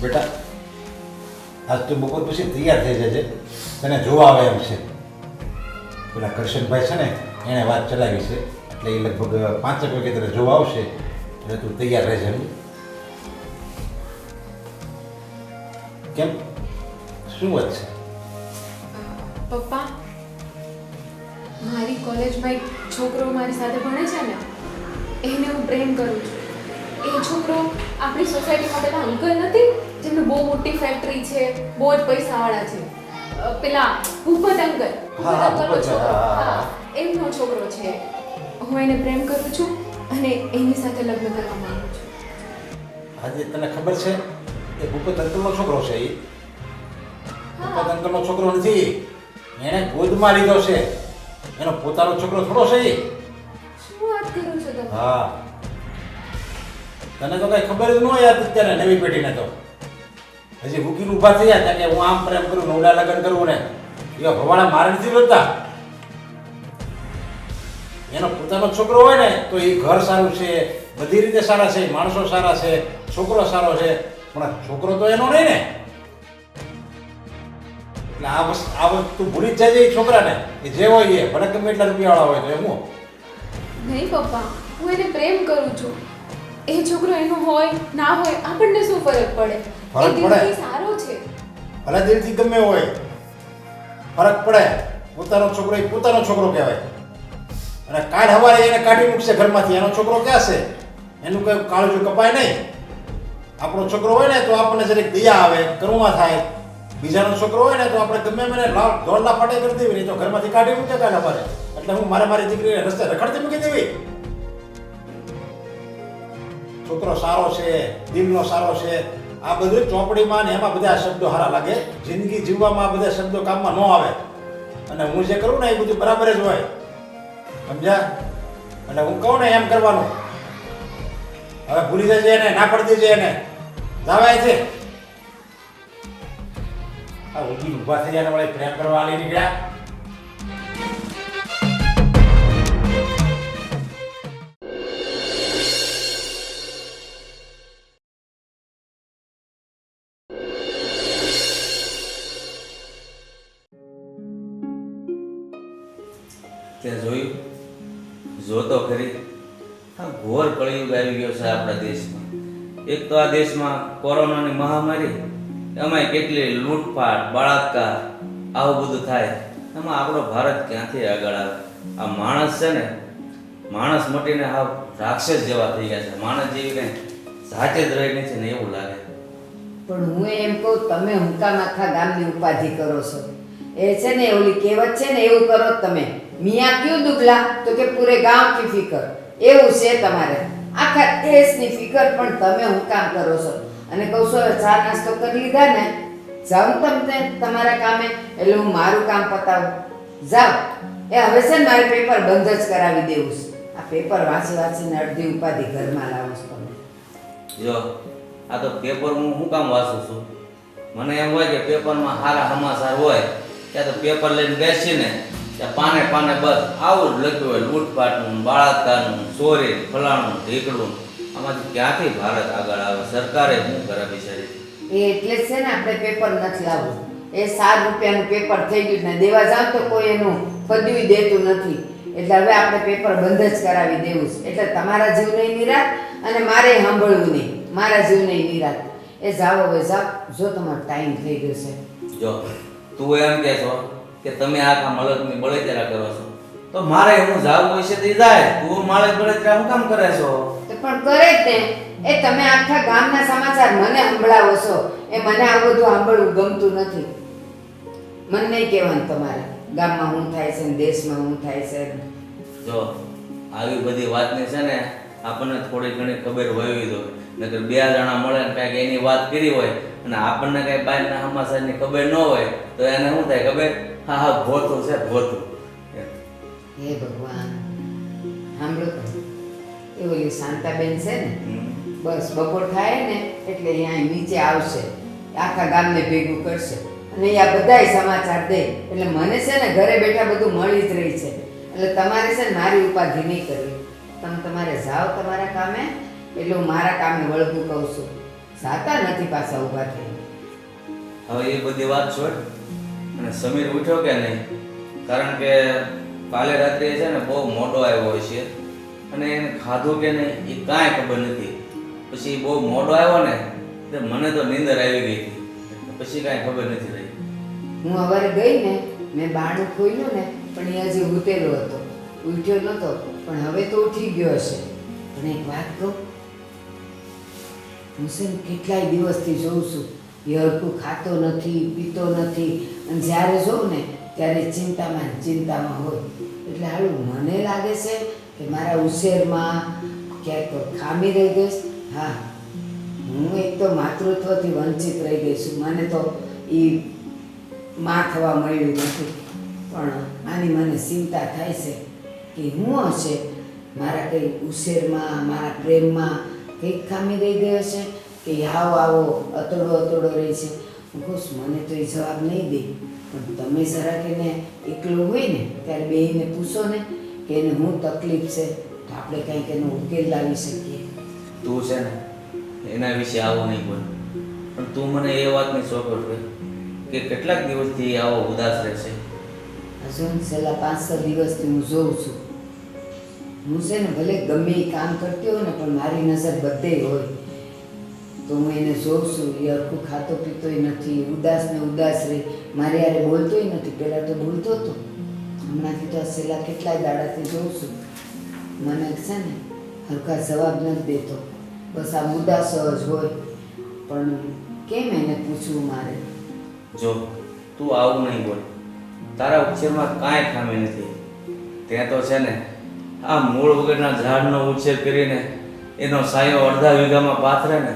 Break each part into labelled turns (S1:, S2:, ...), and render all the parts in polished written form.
S1: બેટા આજ તું બપોર પછી તૈયાર થઈ જજે, તને જોવા આવે એમ છે. પેલા કરશનભાઈ છે ને એણે વાત ચલાવી છે, એટલે એ લગભગ 5 વાગે તને જોવા આવશે, એટલે તું તૈયાર રહેજે. કેમ, શું વાત છે?
S2: પપ્પા, મારી કોલેજમાં એક છોકરો મારી સાથે ભણે છે ને, એને હું પ્રેમ કરું છું. એ છોકરો આપણી સોસાયટીમાં પેલા અંકલ નથી જેમનું બહુ મોટી ફેક્ટરી છે, બહુ જ પૈસાવાળા છે, પેલા ભૂપત અંકલ, અંકલનો છોકરો, હા એમનો છોકરો છે. હું એને પ્રેમ કરું છું અને એની સાથે લગ્ન કરવા માંગુ છું.
S1: આજે તને ખબર છે એ ભૂપત અંકલનો છોકરો છે? એ ભૂપત અંકલનો છોકરો નથી, એણે ગોદમાં લીધો છે, એનો પોતાનો છોકરો થોડો છે.
S2: શું વાત કરો છો તમે?
S1: હા, તને તો કઈ ખબર જ ન હોય અત્યારે નવી પેઢીને. તો હજી ભૂકીને ઊભા થયા હતા કે હું આમ પ્રેમ કરું, નવડા લગ્ન કરું ને એવા ભવાડા મારે નથી રોતા. એનો પોતાનો છોકરો હોય ને તો એ ઘર સારું છે, બધી રીતે સારા છે, માણસો સારા છે, છોકરો સારો છે, પણ છોકરો તો એનો નહીં ને. એટલે આ વસ્તુ ભૂલી જ જાય એ છોકરાને, કે જે હોય એ ભલે ગમે એટલા રૂપિયાવાળા હોય તો એમ. હું
S2: નહીં પપ્પા, હું એને પ્રેમ કરું છું. એ છોકરો એનો હોય ના હોય આપણને શું ફરક પડે?
S1: ફરક
S2: એ
S1: પડે.
S2: દિલથી સારો છે.
S1: ભલે દિલથી ગમે હોય, ફરક પડે. પોતાનો છોકરો એ પોતાનો છોકરો કહેવાય. અને કાલ હવારે એને કાઢી મૂકશે ઘરમાંથી, એનો છોકરો ક્યાં છે? એનું કઈ કાળજું કપાય નહીં. આપણો છોકરો હોય ને તો આપણને જરીક દયા આવે, કરુણા થાય. બીજાનો છોકરો હોય ને તો આપણે ગમે મને દોડ લાફાટે કરી દેવી, નહીં તો ઘરમાંથી કાઢી મૂકે કાલ હવારે. એટલે હું મારી દીકરીને રસ્તે રખડતી મૂકી દેવી. છોકરો સારો છે, દિલનો સારો છે, આ બધું ચોપડીમાં ને એમાં બધા શબ્દો સારા લાગે. જિંદગી જીવવામાં આ બધા શબ્દો કામમાં ન આવે. અને હું જે કરું ને એ બધું બરાબર જ હોય, સમજ્યા? એટલે હું કહું ને એમ કરવાનું. હવે ભૂલી જજે એને, ના પડી દેજે એને. જાવાય છે આ ઉભી ઊભા થઈ જાય વળી પ્રેમ કરવા આલી નીકળ્યા.
S3: તે જોયું, જોતો ખરી, આ ઘોર કળિયુગ આવી ગયો છે આપણા દેશમાં. એક તો આ દેશમાં કોરોનાની મહામારી, એમાંય કેટલી લૂંટફાટ, બળાત્કાર, આવું બધું થાય. એમાં આપણો ભારત ક્યાંથી આગળ આવે? આ માણસ છે ને, માણસ મટીને હાવ રાક્ષસ જેવા થઈ ગયા છે. માણસ જેવી કંઈ જાતે જ રહી નથી ને એવું લાગે.
S4: પણ હું એમ કહું, તમે હુંકામ આખા ગામની ઉપાધિ કરો છો. એ છે ને ઓલી કહેવત છે ને, એવું કરો તમે. મિયા ક્યું દુબલા તો કે પૂરે ગામ કી ફિકર. એવું છે તમારે, આખા દેશની ફિકર પણ તમે હુંકામ કરો છો. અને કહું છું હવે ચા નાસ્તો કરી લીધા ને, જાઉં તમને તમારા કામે, એટલે હું મારું કામ પતાવું. જાઓ. એ હવે છે ને મારે પેપર બંધ જ કરાવી દેવું છે. આ પેપર વાંચીને અડધી ઉપાધિ ઘરમાં લાવો છો તમે.
S3: જો આ તો પેપર હું શું કામ વાંચું છું? મને એમ હોય કે પેપરમાં સારા સમાચાર હોય ત્યાં તો પેપર લઈને બેસીને ત્યાં પાને પાને બસ આવું જ લખ્યું હોય, લૂંટફાટનું, બળાત્કારનું, ચોરી, ફલાણું, ઢીકડું. આમાંથી ક્યાંથી ભારત આગળ આવે? સરકારે શું કરે બિચારી?
S4: એ એટલે જ છે ને આપણે પેપર નથી લાવવું. એ 7 રૂપિયાનું પેપર થઈ ગયું ને દેવા જાવ તો કોઈ એનું પદવી દેતું નથી. એટલે હવે આપણે પેપર બંધ જ કરાવી દેવું છે. એટલે તમારા જીવને નિરાત અને મારે સાંભળવું નહીં, મારા જીવને નિરાત. એ જાઓ હવે જાઓ, જો તમારો ટાઈમ થઈ ગયો છે.
S3: જો તું એમ કહે છો કે તમે આખા મલકની બળતરા કરો છો, તો મારે હું જાવું હોય છે તે જાય. તું મારે બળતરા હું કામ કરે છો?
S4: તો પણ કરે જ ને. એ તમે આખા ગામના સમાચાર મને સંભળાવો છો. એ મને આ બધું સાંભળવું ગમતું નથી. મને નહીં કહેવાનું તમારે ગામમાં શું થાય છે ને દેશમાં શું થાય છે.
S3: જો આવી બધી વાતની છે ને આપણને થોડી ઘણી ખબર હોવી જોઈએ. નકર 2 જણા મળે ને કાંઈક એની વાત કરી હોય અને આપણને કાંઈ બહારના સમાચારની ખબર ન હોય તો એને શું થાય ખબર? હા હા ભોતું છે, ભોતું.
S4: હે ભગવાન, સાંભળો તો, એ ઓલી શાંતાબેન છે ને, બસ બપોર થાય ને એટલે અહીંયા નીચે આવશે, આખા ગામને ભેગું કરશે અને અહીંયા બધાય સમાચાર દે. એટલે મને છે ને ઘરે બેઠા બધું મળી જ રહી છે. એટલે તમારે છે ને મારી ઉપાધિ નહીં કરવી. તમે તમારે જાઓ તમારા કામે, એટલે હું મારા કામે વળગું કહું છું. સાતા નથી પાછા ઊભા થઈ.
S3: હવે એ બધી વાત છોડ અને સમીર ઉઠ્યો કે નહીં, કારણ કે કાલે રાત્રે છે ને બહુ મોટો આવ્યો હોય છે અને એને ખાધું કે નહીં એ કાંઈ ખબર નથી. પછી બહુ મોટો આવ્યો ને એટલે મને તો નીંદર આવી ગઈ હતી, પછી કાંઈ ખબર નથી રહી.
S4: હું સવારે ગઈ ને મેં બારણું ખોલ્યું ને પણ એ હજી ઉતેલો હતો, ઉઠ્યો નહોતો, પણ હવે તો ઉઠી ગયો હશે. પણ એક વાત કહું, હું છે ને કેટલાય દિવસથી જોઉં છું એ હરખું ખાતો નથી, પીતો નથી, અને જ્યારે જોઉં ને ત્યારે ચિંતામાં હોય. એટલે હાલું મને લાગે છે કે મારા ઉછેરમાં ક્યાંક ખામી રહી ગઈ છે. હા, હું એક તો માતૃત્વથી વંચિત રહી ગઈ છું, મને તો એ માં થવા મળ્યું નથી. પણ આની મને ચિંતા થાય છે કે હું હશે મારા કંઈ ઉછેરમાં, મારા પ્રેમમાં કંઈક ખામી રહી ગઈ હશે કે આવો અતડો રહી છે. હું કહું છું મને તો એ જવાબ નહીં દે, પણ તમે જરાક એને એકલું હોય ને ત્યારે બેહીને પૂછો ને કે એને શું તકલીફ છે, તો આપણે કંઈક એનો ઉકેલ લાવી શકીએ.
S3: તું છે ને એના વિશે આવું નહીં બોલ, પણ તું મને એ વાતની ચોખવટ કર કે કેટલાક દિવસથી આવો ઉદાસ રહેશે.
S4: હજુ છેલ્લા 5-6 દિવસથી હું જોઉં છું. હું છે ને ભલે ગમે એ કામ કરતી હોય ને પણ મારી નજર બધે હોય, તો હું એને જોઉં છું. એ હરખું ખાતો પીતોય નથી, ઉદાસ રહે, મારી યારે બોલતોય નથી. પહેલાં તો બોલતો હતો, હમણાંથી તો છેલ્લા કેટલાય દાડાથી જોઉં છું મને છે ને હરખા જવાબ નથી દેતો, બસ આ ઉદાસ જ હોય. પણ કેમ એને પૂછવું મારે?
S3: જો તું આવું નહીં બોલ, તારા ઉછેરમાં કાંઈ ખામી નથી. ત્યાં તો છે ને આ મૂળ વગરના ઝાડનો ઉછેર કરીને એનો સાયો અડધા વીઘામાં પાથરે ને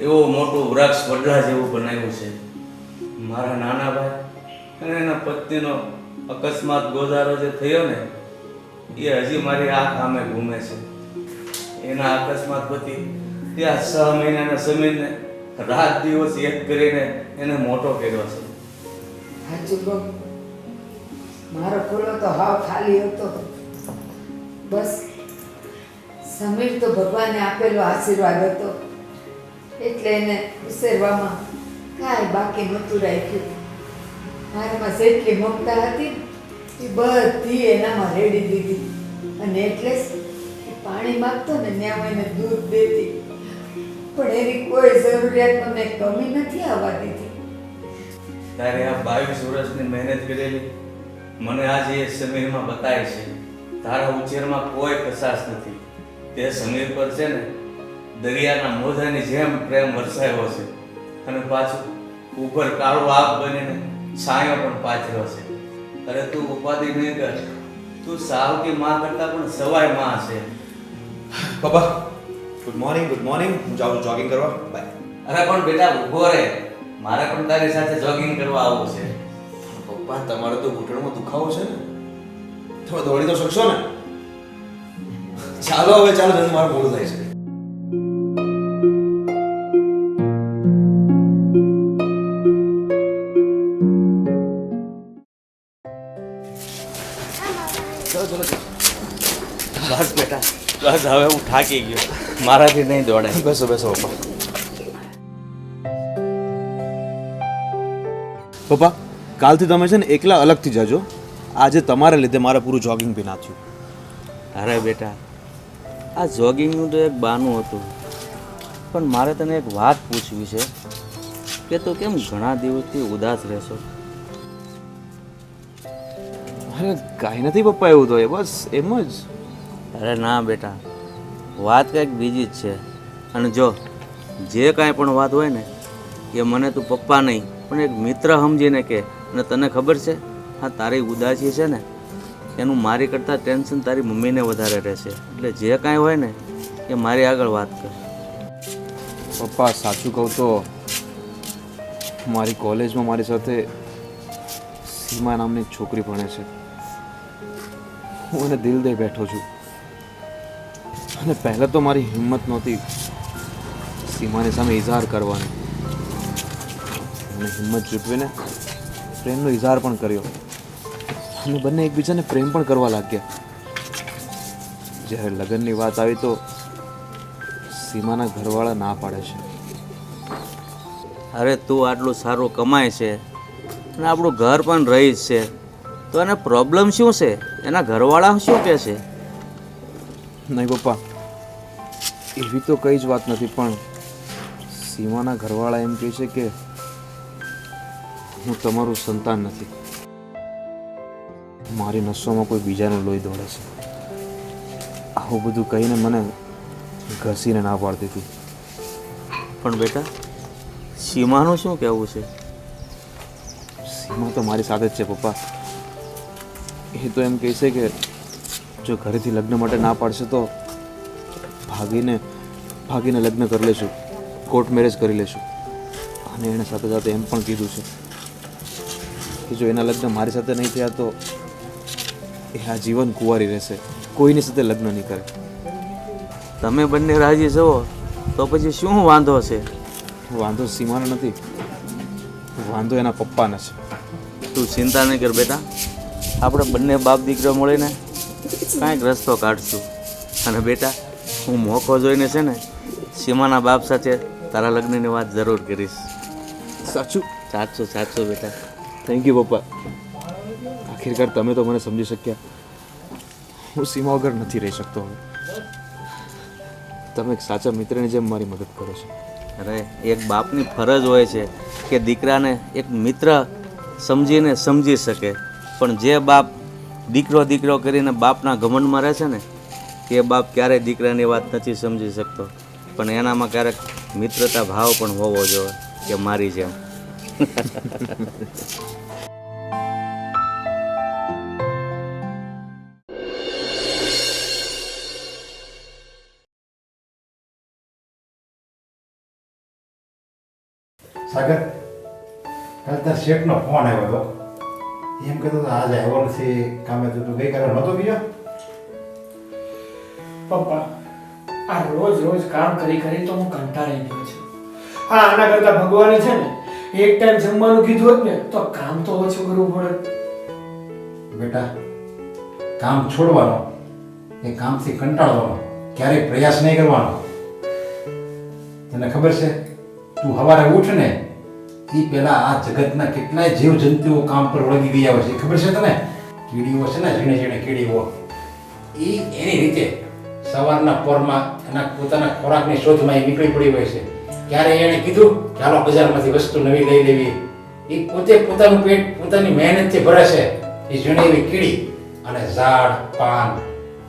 S3: એવું મોટું વૃક્ષ વડલા જેવું બનાવ્યું છે. મારા નાના ભાઈ અને એના પત્નીનો અકસ્માત ગોઝારો જે થયો ને એ હજી મારી આ કામે ઘૂમે છે. એના અકસ્માત પછી ત્યાં 6 મહિનાના સમીરને રાત દિવસ એક કરીને એને મોટો કર્યો છે.
S4: સાચું કહું, મારો ખોલો તો હાવ ખાલી હતો. બસ સમીર તો ભગવાને આપેલો આશીર્વાદ હતો, એટલે એને ઉછેરવામાં કાંઈ બાકી નહોતું રાખ્યું. મારામાં જેટલી મમતા હતી એ બધી એનામાં રેડી દીધી, અને એટલે જ એ પાણી માગતો ને ત્યાં હું એને દૂધ દેતી, પણ એની કોઈ જરૂરિયાતમાં મેં કમી નથી આવવા દીધી.
S3: તારે આ 22 વર્ષની મહેનત કરેલી મને આજે એ સમીરમાં બતાય છે. તારા ઉછેરમાં કોઈ કસાશ નથી. તે સમીર પર છે ને દરિયાના મોજાની જેમ પ્રેમ વરસાયો છે, અને પાછું ઉપર કાળો આપ બનીને છાંયો પણ પાથર્યો છે. અરે તું ઉપાધિ નહીં કર, તું સાવકી માં કરતા પણ સવાય માં છે.
S5: પપ્પા ગુડ મોર્નિંગ. હું જાઉં છું જોગિંગ કરવા. બાય.
S3: અરે પણ બેટા ઊભો રહે, મારે પણ તારી સાથે જોગિંગ કરવા આવવું છે.
S5: પપ્પા તમારે તો ઘૂંટણમાં દુખાવો છે ને, તમે દોડી તો શકશો ને? ચાલો જલ્દી, મારું મોડું થાય છે.
S3: બસ બેટા બસ, હવે હું થાકી ગયો, મારાથી નહીં દોડાય.
S5: બેસો પપ્પા. પપ્પા કાલથી તમે છે ને એકલા અલગથી જજો. આજે તમારા લીધે મારે પૂરું જોગિંગ બી ના થયું.
S3: અરે બેટા, આ જોગિંગનું તો એક બહાનું હતું, પણ મારે તને એક વાત પૂછવી છે કે તું કેમ ઘણા દિવસથી ઉદાસ રહેશો?
S5: અરે કાંઈ નથી પપ્પા, એવું તો બસ એમ જ.
S3: અરે ના બેટા, વાત કંઈક બીજી જ છે. અને જો જે કાંઈ પણ વાત હોય ને એ મને તું પપ્પા નહીં પણ એક મિત્ર સમજીને કે. અને તને ખબર છે હા તારી ઉદાસી છે ને એનું મારી કરતાં ટેન્શન તારી મમ્મીને વધારે રહેશે. એટલે જે કાંઈ હોય ને એ મારી આગળ વાત કર.
S5: પપ્પા સાચું કહું તો મારી કોલેજમાં મારી સાથે સીમા નામની એક છોકરી ભણે છે. હું એને દિલ દઈ બેઠો છું, અને પહેલાં તો મારી હિંમત નહોતી સીમાની સામે ઇઝહાર કરવાની. અને હિંમત જૂટવીને પ્રેમનો ઇઝહાર પણ કર્યો, અને બંને એકબીજાને પ્રેમ પણ કરવા લાગ્યા. જ્યારે લગ્નની વાત આવી તો સીમાના ઘરવાળા ના પાડે છે.
S3: અરે તું આટલું સારું કમાય છે અને આપણું ઘર પણ રહીશ છે, તો એને પ્રોબ્લેમ શું છે? એના ઘરવાળા શું કહે છે?
S5: નહીં પપ્પા, એવી તો કઈ જ વાત નથી, પણ સીમાના ઘરવાળા એમ કહે છે કે હું તમારું સંતાન નથી. મારી નસોમાં કોઈ બીજાનું લોહી દોડે છે. આવું બધું કહીને મને ઘસીને ના પાડતી હતી.
S3: પણ બેટા, સીમાનું શું કહેવું છે?
S5: સીમા તો મારી સાથે જ છે પપ્પા. એ તો એમ કહે છે કે જો ઘરેથી લગ્ન માટે ના પાડશે તો ભાગીને લગ્ન કરી લેશું, કોર્ટ મેરેજ કરી લેશું. અને એણે સાથે સાથે એમ પણ કીધું છે કે જો એના લગ્ન મારી સાથે નહીં થયા તો એ આ જીવન કુંવારી રહેશે, કોઈની સાથે લગ્ન નહીં કરે.
S3: તમે બંને રાજી છો તો પછી શું વાંધો છે?
S5: વાંધો સીમાનો નથી, વાંધો એના પપ્પાને છે.
S3: તું ચિંતા નહીં કર બેટા, આપણે બંને બાપ દીકરો મળીને કાંઈક રસ્તો કાઢશું. અને બેટા, હું મોકો જોઈને છે ને સીમાના બાપ સાથે તારા લગ્નની વાત જરૂર કરીશ.
S5: સાચું?
S3: સાચું સાચું બેટા.
S5: થેન્ક યુ પપ્પા. આખિરકાર તમે તો મને સમજી શક્યા. હું સીમા વગર નથી રહી શકતો હવે. તમે એક સાચા મિત્રની જેમ મારી મદદ કરો છો.
S3: અરે એક બાપની ફરજ હોય છે કે દીકરાને એક મિત્ર સમજીને સમજી શકે, પણ જે બાપ દીકરો કરીને બાપના ઘમંડમાં રહે છે ને તે બાપ ક્યારેય દીકરાની વાત નથી સમજી શકતો. પણ એનામાં ક્યારેક મિત્રતા ભાવ પણ હોવો જોઈએ કે મારી જેમ.
S1: સાગર, કાલ તાર શેઠનો ફોન આવ્યો હતો. એમ કહેતો હતો આજે આવ્યો નથી કામે, તું ગઈકાલે નહોતો ગયો?
S6: પપ્પા, આ રોજ કામ કરી તો હું કંટાળી ગયો છું. હા, આના કરતા ભગવાને છે ને એક ટાઈમ જમવાનું કીધું હોત ને તો કામ તો ઓછું કરવું પડે.
S1: બેટા, કામ છોડવાનો, એ કામથી કંટાળવાનો, ક્યારેય પ્રયાસ નહીં કરવાનો. તને ખબર છે, તું સવારે ઉઠ ને એ પહેલા આ જગતના કેટલાય જીવ જંતુઓ કામ પર વળગી ગયા હોય છે, ખબર છે તને? કીડીઓ છે ને, ઝીણે કીડીઓ, એ એની રીતે સવારના પોરમાં એના પોતાના ખોરાકની શોધમાં એ નીકળી પડી હોય છે. ક્યારે એણે કીધું કે હાલો બજારમાંથી વસ્તુ નવી લઈ લેવી, એ પોતે પોતાનું પેટ પોતાની મહેનતથી ભરે છે. એ ઝીણી એવી કીડી અને ઝાડ, પાન,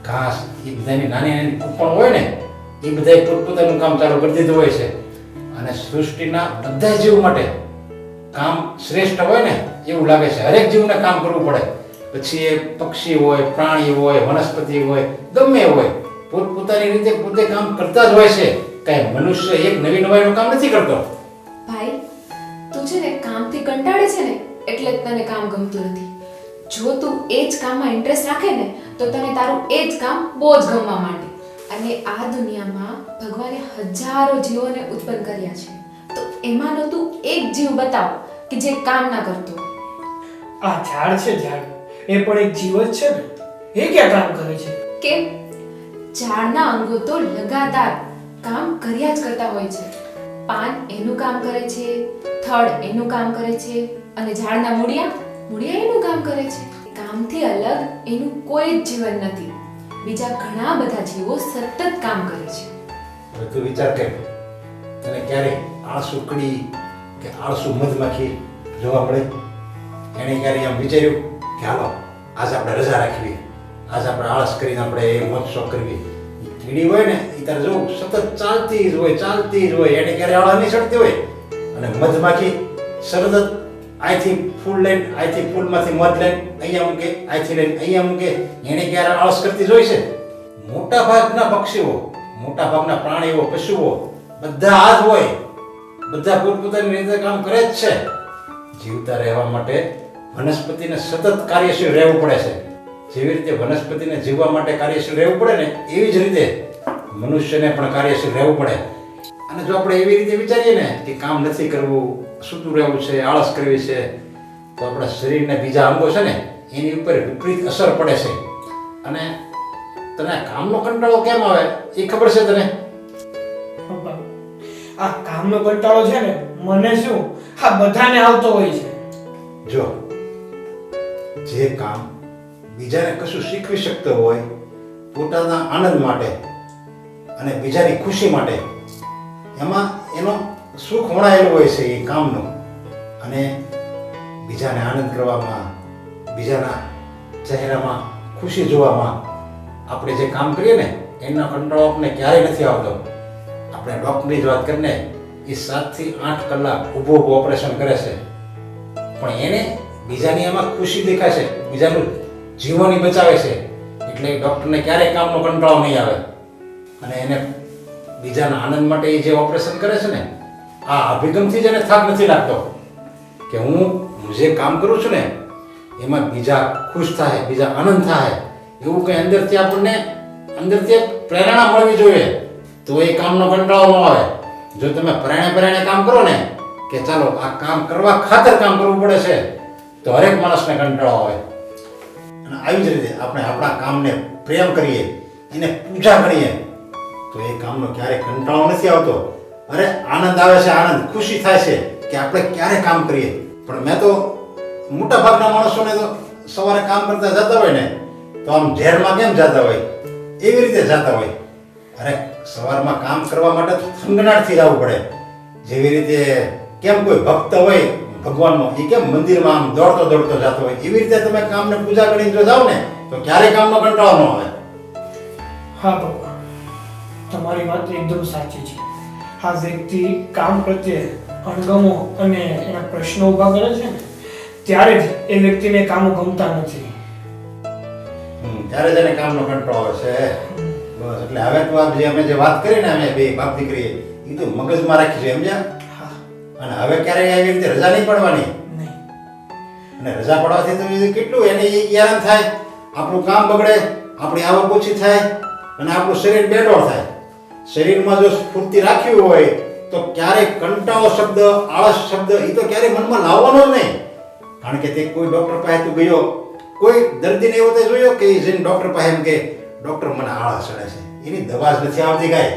S1: ઘાસ, એ બધાની નાની કૂપણ હોય ને, એ બધાએ પોતપોતાનું કામ ચાલુ કરી દીધું હોય છે. અને સૃષ્ટિના બધા જીવ માટે કામ શ્રેષ્ઠ હોય ને એવું લાગે છે. હરેક જીવને કામ કરવું પડે, પછી એ પક્ષી હોય, પ્રાણી હોય, વનસ્પતિ હોય, ગમે હોય, પોતપોતાની રીતે પોતે કામ કરતા જ હોય છે. કાંઈ મનુષ્ય એક નવી નવાઈનું કામ નથી કરતો.
S2: ભાઈ, તું છે ને કામથી કંટાળે છે ને એટલે જ તને કામ ગમતું નથી. જો તું એ જ કામમાં ઇન્ટરેસ્ટ રાખે ને તો તને તારું એ જ કામ બહુ જ ગમવા માંડે. અને આ દુનિયામાં ભગવાને હજારો જીવોને ઉત્પન્ન કર્યા છે, તો એમાંનો તું એક જીવ બતાવ કે જે કામ ના કરતો.
S6: આ ઝાડ છે, ઝાડ એ પણ એક જીવ જ છે ને, એ ક્યાં કામ કરે છે?
S2: કેમ? ઝાડના અંગો તો લગાતાર કામ કર્યા જ કરતા હોય છે. પાન એનું કામ કરે છે, થડ એનું કામ કરે છે, અને ઝાડના મૂળિયા એનું કામ કરે છે. કામથી અલગ એનું કોઈ જ જીવન નથી. બીજા ઘણા બધા જીવો સતત કામ કરે છે.
S1: હવે તું વિચાર કર, તને ક્યારે આળસુ કડી કે આળસુ મધમાખી જોવા મળે? એણે ક્યારે એમ વિચાર્યું કે હાલો આજે આપણે રજા રાખવી, આજે આપણે આળસ કરીને આપણે એ મોજ શોખ કરવી? કીડી હોય ને એ તારે જો સતત ચાલતી જ હોય. એને ક્યારે આળસ નહીં ચડતી હોય. અને મધમાખી સતત અહીંથી ફૂલ લઈને, અહીંથી ફૂલમાંથી મધ લઈને અહીંયા મૂકે, અહીંથી લઈને અહીંયા મૂકે. એને ક્યારે આળસ કરતી જોઈ છે? મોટા ભાગના પક્ષીઓ, મોટા ભાગના પ્રાણીઓ, પશુઓ બધા આ જ હોય. બધા પોતપોતાની રીતે કામ કરે જ છે. જીવતા રહેવા માટે વનસ્પતિને સતત કાર્યશીલ રહેવું પડે છે. જેવી રીતે વનસ્પતિને જીવવા માટે કાર્યશીલ રહેવું પડે ને, એવી જ રીતે મનુષ્યને પણ કાર્યશીલ રહેવું પડે. અને જો આપણે એવી રીતે વિચારીએ ને કે કામ નથી કરવું, સૂતું રહેવું છે, આળસ કરવી છે, તો આપણા શરીરના બીજા અંગો છે ને એની ઉપર વિપરીત અસર પડે છે. અને તને કામનો કંટાળો કેમ આવે એ ખબર છે તને?
S6: પપ્પા, આ કામનો કંટાળો છે ને મને શું આ બધાને આવતો હોય છે.
S1: જો જે કામ બીજાને કશું શીખવી શકતો હોય પોતાના આનંદ માટે અને બીજાની ખુશી માટે, એમાં એનો સુખ વણાયેલું હોય છે એ કામનું. અને બીજાને આનંદ કરવામાં, બીજાના ચહેરામાં ખુશી જોવામાં આપણે જે કામ કરીએ ને એનો કંટાળો આપણને ક્યારેય નથી આવતો. આપણે ડૉક્ટરની જ વાત કરીને, એ 7 થી 8 કલાક ઊભો ઓપરેશન કરે છે, પણ એને બીજાની એમાં ખુશી દેખાય છે, બીજાનું જીવન બચાવે છે, એટલે ડૉક્ટરને ક્યારેય કામનો કંટાળો નહીં આવે. અને એને બીજાના આનંદ માટે એ જે ઓપરેશન કરે છે ને, આ અભિગમથી જ એને થાક નથી લાગતો કે હું જે કામ કરું છું ને એમાં બીજા ખુશ થાય, બીજા આનંદ થાય, એવું કંઈ અંદરથી આપણને અંદરથી એક પ્રેરણા મળવી જોઈએ, તો એ કામનો કંટાળો ન આવે. જો તમે પ્રેરણે કામ કરો ને કે ચાલો આ કામ કરવા ખાતર કામ કરવું પડે છે, તો હરેક માણસને કંટાળો આવે. અને આવી જ રીતે આપણે આપણા કામને પ્રેમ કરીએ, એને પૂજા કરીએ, તો એ કામનો ક્યારેય કંટાળો નથી આવતો. અરે આનંદ આવે છે, આનંદ ખુશી થાય છે કે આપણે ક્યારે કામ કરીએ. પણ મેં તો મોટા ભાગના માણસોને તો સવારે કામ કરતા જતા હોય ને તો આમ ઝેરમાં કેમ જતા હોય એવી રીતે જતા હોય. અરે સવારમાં કામ કરવા માટે તો થનગનાટથી જવું પડે. જેવી રીતે કેમ કોઈ ભક્ત હોય ભગવાનનો, એ કેમ મંદિરમાં આમ દોડતો દોડતો જતો હોય, એવી રીતે તમે કામને પૂજા કરીને જો જાઓ ને તો ક્યારેય કામનો કંટાળો ન આવે.
S6: હા પપ્પા, તમારી વાત એકદમ સાચી છે. આ વ્યક્તિ કામ પ્રત્યે અણગમો અને એના પ્રશ્નો ઊભા કરે છે ને ત્યારે જ એ વ્યક્તિને કામો ગમતા નથી.
S1: ત્યારે જ એને કામનો કંટાળો આવે છે. બસ એટલે હવે તો આ જે અમે જે વાત કરી ને અમે બે બાપ દીકરી, એ તો મગજમાં રાખી છે, સમજ્યા?
S6: હા.
S1: અને હવે ક્યારેય આવી રીતે રજા નહીં પડવાની.
S6: નહીં.
S1: અને રજા પડવાથી તો એ કેટલું એને હેરાન થાય, આપણું કામ બગડે, આપણી આવક ઓછી થાય અને આપણું શરીર બેડોળ થાય. શરીરમાં જો સ્ફૂર્તિ રાખવી હોય તો ક્યારેય કંટાળો શબ્દ, આળસ શબ્દ એ તો ક્યારેય મનમાં લાવવાનો જ નહીં. કારણ કે તે કોઈ ડૉક્ટર પાસે તું ગયો, કોઈ દર્દીને એવો તે જોયો કે જઈને ડૉક્ટર પાસે એમ કે ડૉક્ટર મને આળસ ચડે છે, એની દવા જ નથી આવતી કાંઈ.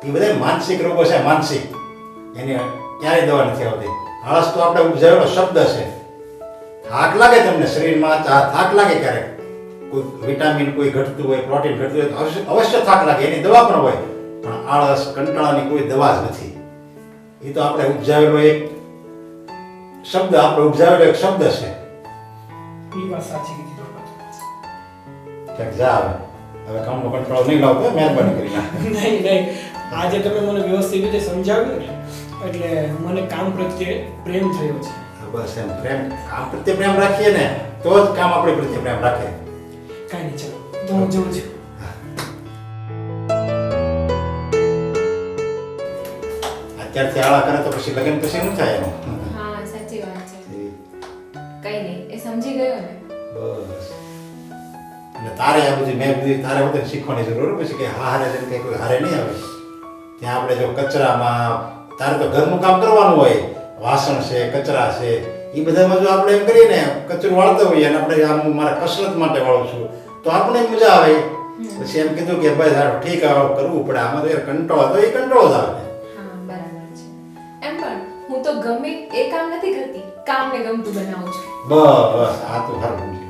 S1: એ બધા માનસિક રોગો છે, માનસિક, એની ક્યારેય દવા નથી આવતી. આળસ તો આપણે ઉપજાવેલો શબ્દ છે. થાક લાગે તમને શરીરમાં, થાક લાગે ક્યારેક, કોઈ વિટામિન કોઈ ઘટતું હોય, પ્રોટીન ઘટતું હોય તો અવશ્ય થાક લાગે, એની દવા પણ હોય. પણ આળસ કંટાળાની કોઈ દવા જ નથી. એ તો આપણે ઉપજાવેલો એક શબ્દ, આપણે ઉપજાવેલો એક શબ્દ છે.
S6: એ વાત સાચી કીધી પપ્પા.
S1: ક્યાંક જા હવે કામનો કંટાળો નહીં લાવતો, મહેરબાની કરીને.
S6: નહીં નહીં, આજે તમે મને વ્યવસ્થિત રીતે સમજાવ્યું ને એટલે મને કામ પ્રત્યે પ્રેમ થયો છે.
S1: બસ એમ પ્રેમ, કામ પ્રત્યે પ્રેમ રાખીએ ને તો જ કામ આપણી પ્રત્યે પ્રેમ રાખે.
S6: કાંઈ નહીં, ચાલો તો હું જઉં છું.
S1: અત્યારથી આળા કરે તો પછી લગ્ન પછી શું થાય એનું?
S2: હા સાચી વાત છે. કઈ નહીં, એ સમજી ગયો ને.
S1: બસ. અને તારે આ બધી મેં બધી તારે બધું શીખવાની જરૂર. પછી કે હારે જેમ કે કોઈ હારે નહીં આવે. ત્યાં આપણે જો કચરામાં, તારે તો ઘરનું કામ કરવાનું હોય, વાસણ છે, કચરા છે, એ બધામાં જો આપણે એમ કરીએ ને કચરું વાળતા હોઈએ અને આપણે આમ મારા કસરત માટે વાળું છું તો આપણે મજા આવે. પછી એમ કીધું કે ભાઈ સારું ઠીક આવે, કરવું પડે, આમાં તો યાર કંટાળો, તો એ કંટાળો જ આવે.
S2: હા બરાબર છે. એમ પણ હું તો ગમે એ કામ નથી કરતી, કામને ગમતું બનાવું છું.
S1: બસ આ તો સારું સમજી ગયા.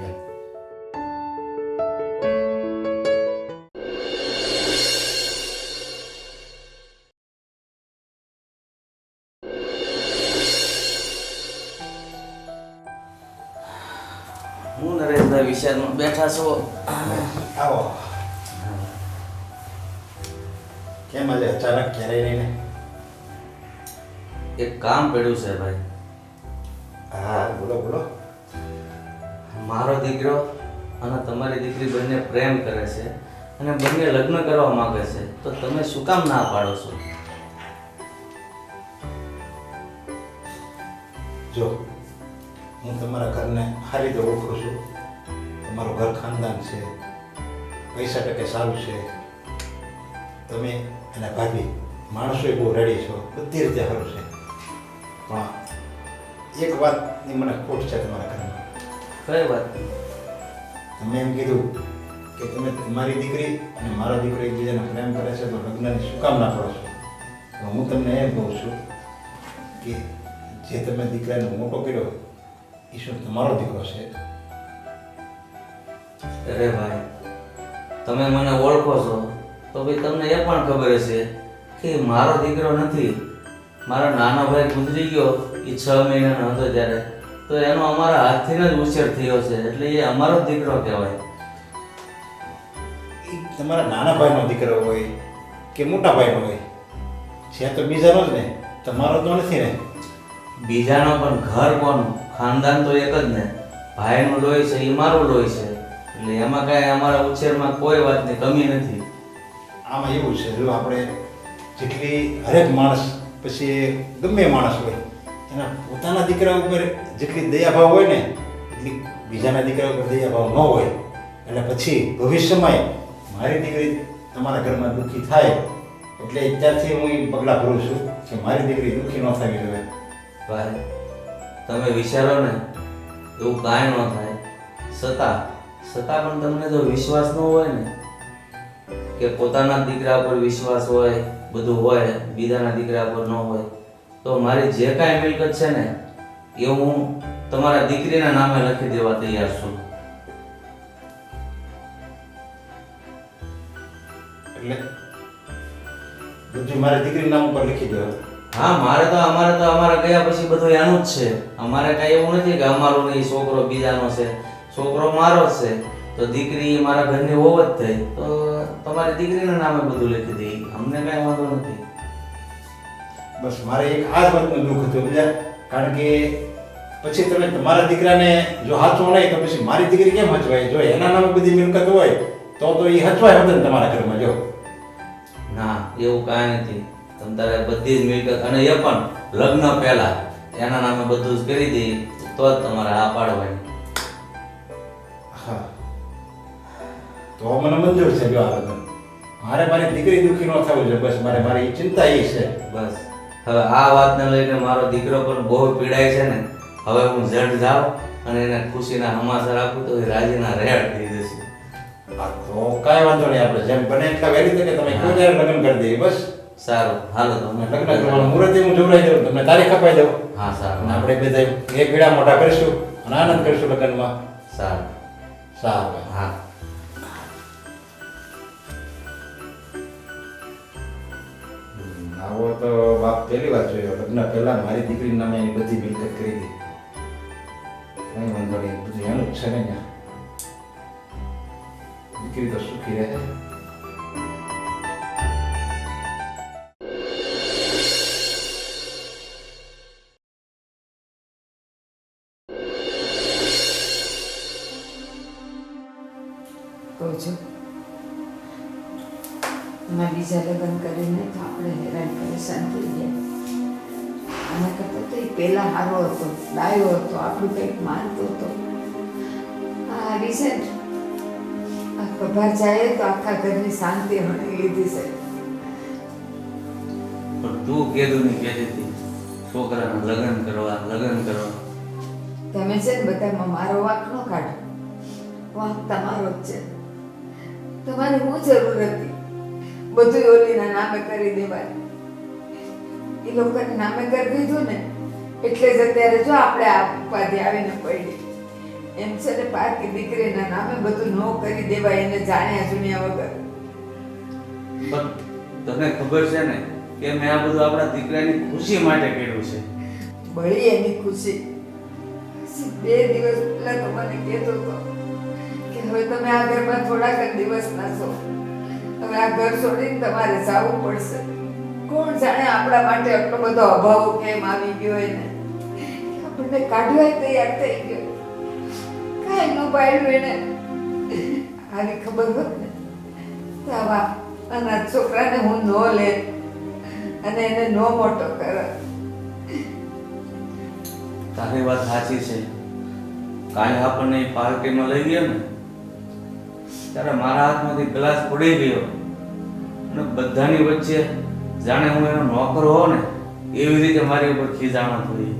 S3: હું નરેશભાઈ વિચારમાં બેઠા છો.
S1: આવો. કેમ આજે અચાનક ક્યારેય નહીં ને?
S3: એક કામ પડ્યું છે ભાઈ.
S1: હા બોલો બોલો.
S3: મારો દીકરો અને તમારી દીકરી બંને પ્રેમ કરે છે અને બંને લગ્ન કરવા માંગે છે, તો તમે શું કામ ના પાડો છો?
S1: જો હું તમારા ઘરને સારી રીતે ઓળખું છું. તમારું ઘર ખાનદાન છે, પૈસા ટકે સારું છે, તમે અને ભાભી માણસોય બહુ રેડી છો, બધી રીતે સારું છે. પણ એક વાતની મને ખોટ છે તમારા ઘરમાં.
S3: કઈ વાત?
S1: તમે એમ કીધું કે તમે તમારી દીકરી અને મારો દીકરો એકબીજાને પ્રેમ કરે છે તો લગ્નની શું કામ ના કરો છો? તો હું તમને એમ કહું છું કે જે તમે દીકરાને મોટો કર્યો એ શું તમારો દીકરો છે?
S3: અરે ભાઈ, તમે મને ઓળખો છો તો ભાઈ તમને એ પણ ખબર હશે કે મારો દીકરો નથી. મારો નાનો ભાઈ ગુજરી ગયો એ 6 મહિનાનો હતો ત્યારે, તો એનો અમારા હાથથી જ ઉછેર થયો છે, એટલે એ અમારો જ દીકરો કહેવાય.
S1: એ તમારા નાના ભાઈનો દીકરો હોય કે મોટા ભાઈનો હોય, છે તો બીજાનો જ ને, તમારો તો નથી ને.
S3: બીજાનો પણ ઘર કોનું, ખાનદાન તો એક જ ને. ભાઈનું લોહી છે એ મારું લોહી છે, એટલે એમાં કાંઈ અમારા ઉછેરમાં કોઈ વાતની કમી નથી.
S1: આમાં એવું છે, જો આપણે જેટલી હરેક માણસ પછી ગમે માણસ હોય એના પોતાના દીકરા ઉપર જેટલી દયાભાવ હોય ને એટલી બીજાના દીકરા ઉપર દયાભાવ ન હોય. એટલે પછી ભવિષ્યમાં મારી દીકરી તમારા ઘરમાં દુઃખી થાય એટલે ત્યારથી હું એ પગલાં ભરું છું કે મારી દીકરી દુઃખી ન થવી જોઈએ.
S3: ભાઈ, તમે વિચારો ને એવું કાંઈ ન થાય. છતાં પણ તમને જો વિશ્વાસ ન હોય ને, કે પોતાના દીકરા પર વિશ્વાસ હોય, બધું હોય, બીજાના દીકરા પર ન હોય, તો મારી જે કાંઈ મિલકત છે ને એ હું તમારા દીકરીના નામે લખી દેવા તૈયાર છું.
S1: એટલે બધું મારી દીકરીના નામ ઉપર લખી દો.
S3: હા, અમારે તો અમારા ગયા પછી બધું એનું જ છે. અમારે કાંઈ એવું નથી કે અમારો નહીં, છોકરો બીજાનો છે. છોકરો મારો જ છે, તો દીકરી મારા ઘરની હોવ જ થઈ, તો તમારી દીકરીના નામે બધું લખી દઈએ, અમને કાંઈ વાંધો નથી.
S1: બસ મારે એક આ જ વાતનું દુઃખ હતું બીજા, કારણ કે પછી તમે તમારા દીકરાને જો હાચવો નહીં તો પછી મારી દીકરી કેમ હચવાય? જો એના નામે બધી મિલકત હોય તો એ હચવાય હોત ને તમારા ઘરમાં. જો
S3: ના, એવું કાંઈ નથી. તમે તારે બધી જ મિલકત, અને એ પણ લગ્ન પહેલા એના નામે બધું જ કરી દઈએ તો જ તમારે આ પાડવાની.
S1: હા, તો મને મંજૂર છે. જો આ લગ્ન મારી દીકરી દુઃખી ન થવું જોઈએ, બસ મારી ચિંતા એ છે.
S3: બસ હવે આ વાતને લઈને મારો દીકરો પણ બહુ પીડાય છે ને, હવે હું ઝટ જાઉં અને એને ખુશીના સમાચાર આપું તો એ રાજીના રેડ થઈ જશે.
S1: હા, તો કાંઈ વાંધો નહીં, આપણે જેમ બને એટલા વહેલી તકે તમે કોઈ ત્યારે લગ્ન કરી દઈએ. બસ
S3: સારું, હાલો તમે
S1: લગ્ન કરવાનું મુહૂર્ત હું જોડાઈ દઉં, તમને તારીખ અપાઈ દઉં
S3: હા સારું,
S1: અને આપણે બધા એક પીડા મોટા કરીશું અને આનંદ કરીશું લગ્નમાં.
S3: સારું,
S1: સારું.
S3: હા.
S1: આવો તો બાપ પહેલી વાર જોયો. લગ્ન પહેલા મારી દીકરી નામે એની બધી મિલકત કરી દીધી. કઈ વાંધો નહીં, બધું એનું જ છે ને. દીકરી તો સુખી રહે.
S4: કહું છું એમાં બીજા લગ્ન કરીને તો આપણે હેરાન પરેશાન થઈ ગયા. આના કરતાં તો એ પહેલાં સારો હતો, ડાયો હતો, આપણું કંઈક માનતો હતો. આ રિસેન્ટ આ પગાર જાય તો આખા ઘરની શાંતિ હણી લીધી છે.
S3: પણ તું કીધું ને કહેતી હતી છોકરાના લગ્ન કરવા.
S4: તમે છે ને બધામાં મારો વાંક ન કાઢો, વાંક તમારો જ છે. તમારે શું જરૂર હતી બધું ઓલીના નામે કરી દેવાની? એ લોકોને નામે કરી દીધું ને એટલે જ અત્યારે જો આપણે આ ઉપાધિ આવીને પડી. એમ છે ને પારકી દીકરીના નામે બધું ન કરી દેવાય, એને જાણ્યા સુન્યા વગર.
S3: પણ તને ખબર છે ને કે મેં આ બધું આપણા દીકરાની ખુશી માટે કર્યું છે.
S4: બળી એની ખુશી. 2 દિવસ પહેલા તો મને કહેતો હતો કે હવે તમે આ ઘરમાં થોડાક જ દિવસ ના છો, હવે આ ઘર છોડીને તમારે જવું પડશે. કોણ જાણે આપણા માટે આટલો બધો અભાવ કેમ આવી ગયો એને, આપણને કાઢવા તૈયાર થઈ ગયો. કાંઈ ન પાડ્યું એને. આવી ખબર હોત ને તો આવા અનાથ છોકરાને હું ન લે અને એને ન મોટો કરે.
S3: તારી વાત સાચી છે. કાલે આપણને પાર્ટીમાં લઈ ગયો ને ત્યારે મારા હાથમાંથી ગ્લાસ પડી ગયો અને બધાની વચ્ચે જાણે હું એનો નોકર હોઉં ને એવી રીતે મારી ઉપર ખીજામણ થઈ.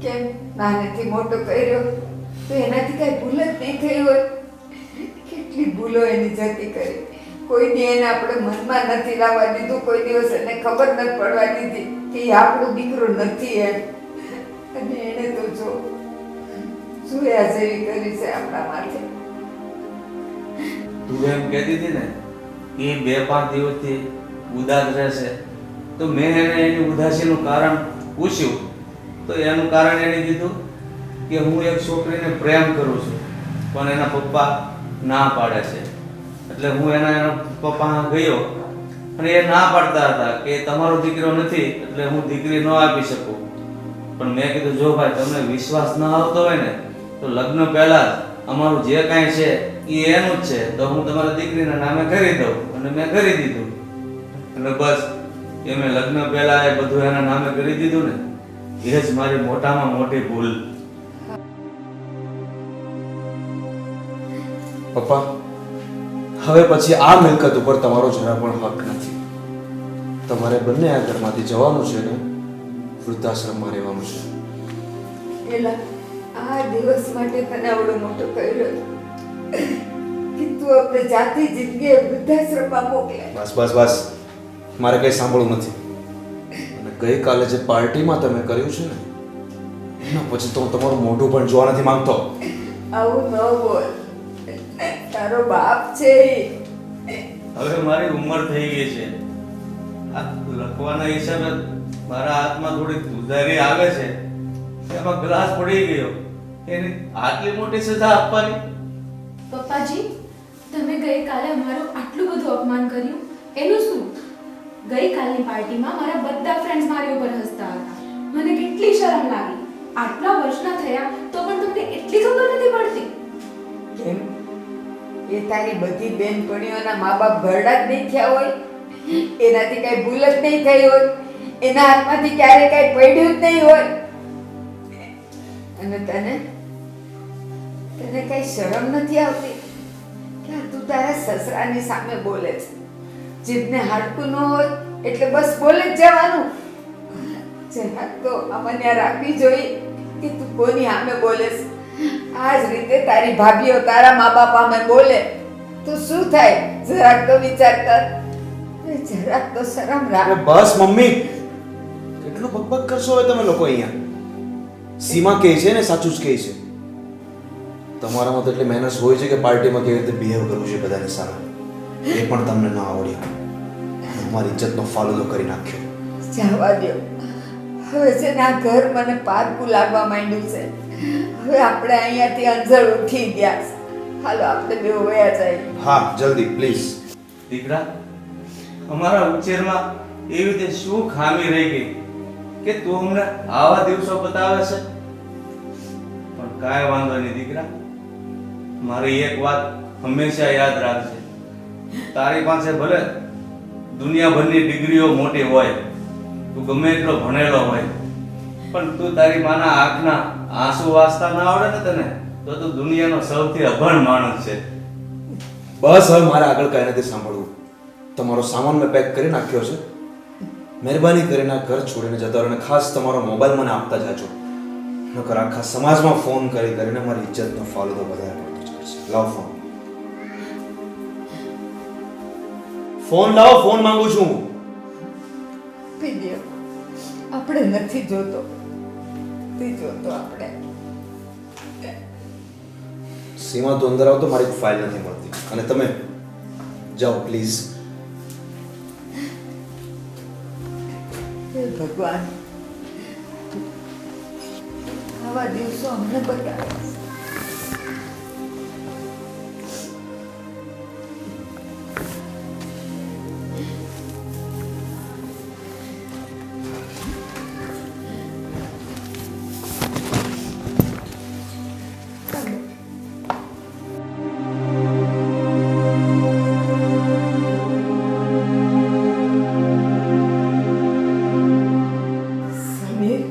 S4: કેમ નાનેથી મોટો કર્યો તો એનાથી કઈ ભૂલ જ નહીં થઈ હોય? કેટલી ભૂલો એની જતી કરી. કોઈ દી એને આપણે મનમાં નથી લાવવા દીધું, કોઈ દિવસ એને ખબર નથી પડવા દીધી કે એ આપણો દીકરો નથી એમ. અને એને તો જો જોયા જેવી કરી છે આપણા માથે.
S3: તું એમ કહેતી હતી ને કે 2-5 દિવસથી ઉદાસ રહેશે, તો મેં એને એની ઉદાસીનું કારણ પૂછ્યું તો એનું કારણ એને કીધું કે હું એક છોકરીને પ્રેમ કરું છું પણ એના પપ્પા ના પાડે છે. એટલે હું એના પપ્પા ગયો અને એ ના પાડતા હતા કે તમારો દીકરો નથી એટલે હું દીકરી ન આપી શકું. પણ મેં કીધું જો ભાઈ તમને વિશ્વાસ ન આવતો હોય ને તો લગ્ન પહેલા અમારું જે કાંઈ છે એ એનું જ છે, તો હું તમારા દીકરીના નામે કરી દઉં. અને મેં કરી દીધું. અને બસ એ મેં લગ્ન પહેલા એ બધું એના નામે કરી દીધું ને, એ જ મારી મોટામાં મોટી ભૂલ.
S5: પપ્પા, હવે પછી આ મિલકત ઉપર તમારો જરા પણ હક નથી. તમારે બંને આ ઘરમાંથી જવાનું છે ને વૃદ્ધાશ્રમમાં રહેવાનું છે.
S4: એલા આ દિવસ માટે તને આવડો મોટો કર્યો કે તું આપણે જાતી જિંદગી વૃદ્ધાશ્રમમાં મોકલે.
S5: બસ બસ બસ, મારે કંઈ સાંભળવું નથી. અને ગઈકાલે જે પાર્ટીમાં તમે કર્યું છે ને એના પછી તો હું તમારું મોઢું પણ જોવા નથી માંગતો.
S4: આવું ન બોલ, તારો બાપ છે
S3: હવે મારી ઉંમર થઈ ગઈ છે. આ લખવાના હિસાબે મારા હાથમાં થોડી ઉધારી આવે છે, એમાં ગ્લાસ પડી ગયો, એની આટલી મોટી સજા આપવાની?
S2: પપ્પાજી, તમે ગઈકાલે અમારું આટલું બધું અપમાન કર્યું એનું શું? ગઈકાલની પાર્ટીમાં મારા બધા ફ્રેન્ડ્સ મારી ઉપર હસતા હતા. મને કેટલી શરમ લાગી. આટલા વર્ષના થયા તો પણ તમને એટલી ખબર નથી પડતી?
S4: કેમ એ તારી બધી બેનપણીઓના મા બાપ ઘરડા જ નહીં થયા હોય? એનાથી કઈ ભૂલ જ નહીં થઈ હોય? એના હાથમાંથી ક્યારે કઈ પડ્યું જ નહીં હોય? અને તને કઈ શરમ નથી આવતી કે તું તારા સસરાની સામે બોલે છે? જીભને હાડકું ન હોય એટલે બસ બોલે જ જવાનું. જરાક તો અમન્યા રાખવી જોઈએ કે તું કોની સામે બોલે છે. આ જ રીતે તારી ભાભીઓ તારા મા બાપ સામે બોલે તો શું થાય? જરાક તો વિચાર કર, જરાક તો શરમ રાખ.
S5: અરે બસ મમ્મી, કેટલું બકબક કરશો હવે તમે લોકો અહીંયા? સીમા કહે છે ને સાચું જ કહે છે. તમારામાં તો એટલી મહેનત હોય છે કે પાર્ટીમાં કેવી રીતે બિહેવ કરવું છે બધાની સામે એ પણ તમને ના આવડ્યું. અમારી ઇજ્જતનો ફાલુદો કરી નાખ્યો.
S4: જવા દો, હવે છે ને આ ઘર મને પારકું લાગવા માંડ્યું છે. હવે આપણે અહીંયાથી અંજળ ઉઠી ગયા છે. હાલો આપણે બે વયા જાય.
S5: હા જલ્દી પ્લીઝ.
S3: દીકરા, અમારા ઉછેરમાં એવી રીતે શું ખામી રહી ગઈ કે તું હમણાં આવા દિવસો બતાવે છે? પણ કાંઈ વાંધો નહીં દીકરા, મારી એક વાત હંમેશા યાદ રાખજે. તારી પાસે ભલે દુનિયાભરની ડિગ્રીઓ મોટી હોય, તું ગમે એટલો ભણેલો હોય, પણ તું તારી માના આંખના આંસુ વાસતા ના આવડે ને તને, તો તું દુનિયાનો સૌથી અભણ માણસ છે.
S5: બસ હવે મારે આગળ કાંઈ નથી સાંભળવું. તમારો સામાન મેં પેક કરી નાખ્યો છે. મહેરબાની કરીને આ ઘર છોડીને જતા રહો અને ખાસ તમારો મોબાઈલ મને આપતા જાજો. નકર આખા સમાજમાં ફોન કરી કરીને મારી ઇજ્જતનો ફાલુદો વધારે પડતો ચાલશે. લાવ ફોન. ફોન લાવો, ફોન માંગુ છું.
S4: પીડીએફ આપણે નથી જોતો, તે જોતો આપણે.
S5: સીમા તો અંદર આવતો, મારી ફાઇલ નથી મળતી અને તમે જાઓ પ્લીઝ.
S4: હે ભગવાન, આવા દિવસો અમને બતાવે. સમીર,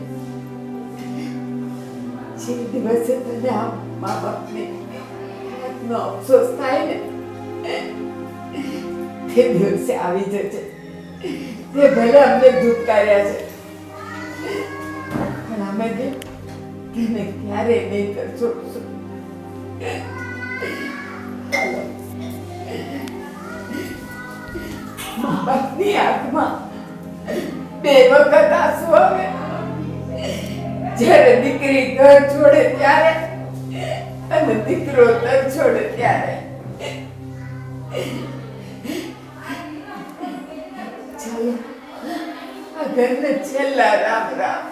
S4: જે દિવસે તને આ મા બાપને નો અફસોસ થાય ને તે દિવસે આવી જશે. તે ભલે અમને ધૂપકાર્યા છે પણ અમે તેને ક્યારેય નહીં કરશો. હાલો બાપની આંખમાં 2 વખત આંસુ આવે, જ્યારે દીકરી ઘર છોડે ત્યારે અને દીકરો ઘર છોડે ત્યારે. ચાલો આ ઘરને છેલ્લા રામ રામ.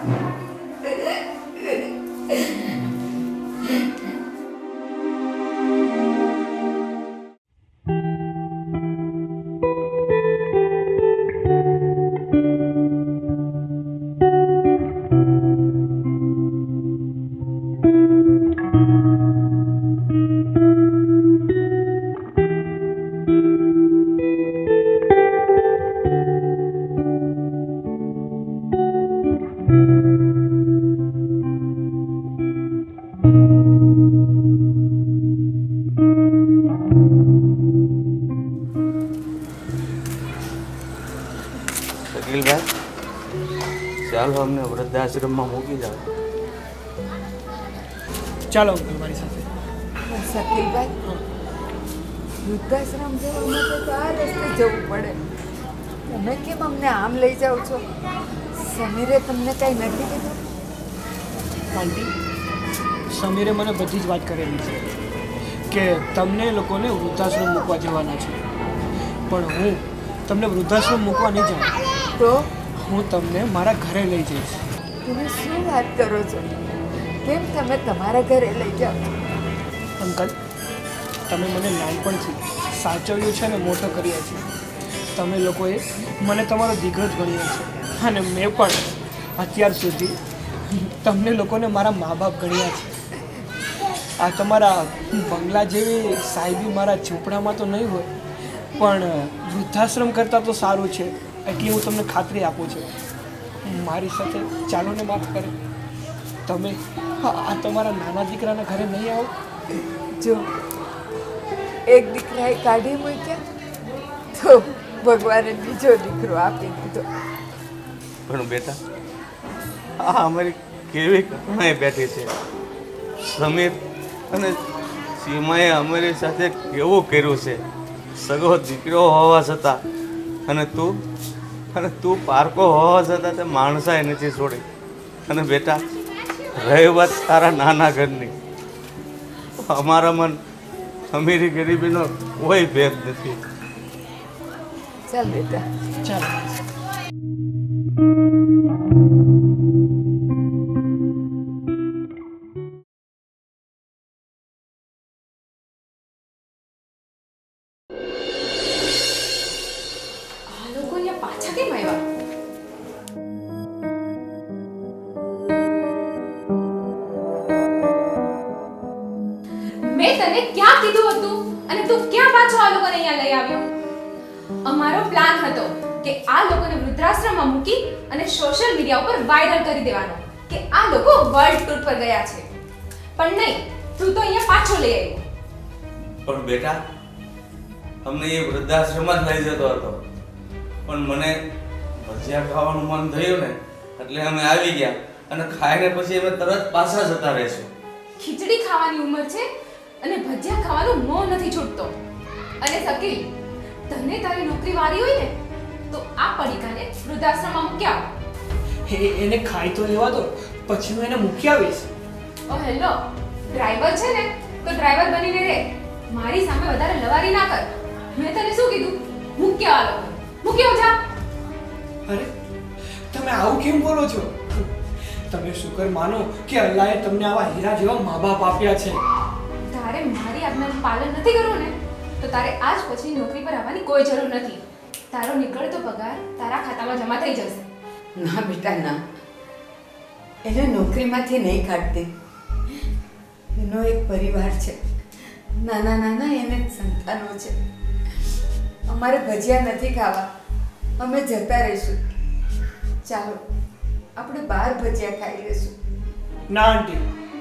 S3: શકીલભાઈ, ચાલો અમને વૃદ્ધાશ્રમમાં મૂકી જાઓ.
S6: ચાલો અંકલ મારી સાથે.
S4: શકીલભાઈ, વૃદ્ધાશ્રમ જવા માટે તો આ રસ્તે જવું પડે. તમે કેમ અમને આમ લઈ જાઓ છો? સમીરે તમને કાંઈ નથી કીધું?
S6: આંટી, સમીરે મને બધી જ વાત કરેલી છે કે તમને લોકોને વૃદ્ધાશ્રમ મૂકવા જવાના છે, પણ હું તમને વૃદ્ધાશ્રમ મૂકવા નહીં જાઉં.
S4: તો
S6: હું તમને મારા ઘરે લઈ જઈશ.
S4: તમે શું વાત કરો છો? કેમ તમે તમારા ઘરે લઈ જાઓ છો?
S6: અંકલ, તમે મને નાનપણથી સાચવ્યું છે ને મોટો કર્યા છે. તમે લોકોએ મને તમારો દીકરો જ ગણ્યો છે, અને મેં પણ અત્યાર સુધી તમને લોકોને મારા મા બાપ ગણ્યા છે. આ તમારા બંગલા જેવી સાહેબી મારા ઝૂંપડામાં તો નહીં હોય, પણ વૃદ્ધાશ્રમ કરતાં તો સારું છે, એટલી હું તમને ખાતરી આપું છું. મારી સાથે ચાલો ને વાત કરે. તમે આ તમારા નાના દીકરાના ઘરે નહીં આવો?
S4: જો એક દીકરાએ કાઢી મૂક્યા તો ભગવાને બીજો દીકરો આપી દીધો.
S3: પણ બેટા, આ અમારી કેવી કરુણાએ બેઠી છે. સમીર અને સીમાએ અમારી સાથે કેવું કર્યું છે, સગો દીકરો હોવા છતાં. અને તું પારકો હોવા છતાં તે માણસાએ નથી છોડી. અને બેટા, રહી વાત તારા નાના ઘરની, અમારા મન અમીરી ગરીબીનો કોઈ ભેદ નથી.
S4: ચાલ બેટા,
S6: ચાલો.
S2: આ લોકો અહીંયા પાછા કેમ આવ્યા? મેં તને ક્યાં કીધું હતું અને તું ક્યાં પાછો આ લોકોને અહીંયા લઈ આવ્યો? અમારો પ્લાન હતો કે આ લોકોને વૃદ્ધાશ્રમમાં મૂકી અને સોશિયલ મીડિયા ઉપર વાયરલ કરી દેવાનો કે આ લોકો વર્લ્ડ ટૂર પર ગયા છે. પણ નહીં, તું તો અહીંયા પાછો લઈ આવ્યો.
S3: પણ બેટા, અમને એ વૃદ્ધાશ્રમ જ લઈ જતો હતો, પણ મને ભજીયા ખાવાનું મન થયું ને એટલે અમે આવી ગયા, અને ખાઈને પછી અમે તરત પાછા જતા રહેશું.
S2: ખીચડી ખાવાની ઉંમર છે અને ભજીયા ખાવાનું મોં નથી છૂટતો. અને શકીલ, તને તારી નોકરી વારી હોય ને તો આ પડીકાને વૃદ્ધાશ્રમમાં મૂકી આવ.
S6: એને ખાઈ તો લેવા દો, પછી હું એને મૂકી આવીશ.
S2: ઓ હેલો, ડ્રાઈવર છે ને તો ડ્રાઈવર બનીને રહે. મારી સામે વધારે લવારી ના કર. મેં તને શું કીધું? મૂકી આવ લોકો, મૂકી આવ જા.
S6: અરે, તમે આવું કેમ બોલો છો? તમે શુકર માનો કે અલ્લાહે તમને આવા હીરા જેવા મા બાપ આપ્યા છે.
S2: તારે મારી આજ્ઞાનું પાલન નથી કરવું ને તો તારે આજ પછી નોકરી પર આવવાની કોઈ જરૂર નથી. તારો નીકળતો પગાર તારા ખાતામાં જમા થઈ જશે.
S4: ના બેટા ના, એને નોકરીમાંથી નહીં કાઢતી. એનો એક પરિવાર છે, નાના નાના એને સંતાનો છે. અમારે ભજીયા નથી ખાવા, અમે જતા રહીશું. ચાલો આપણે બહાર ભજીયા ખાઈ લઈશું.
S6: ના આંટી,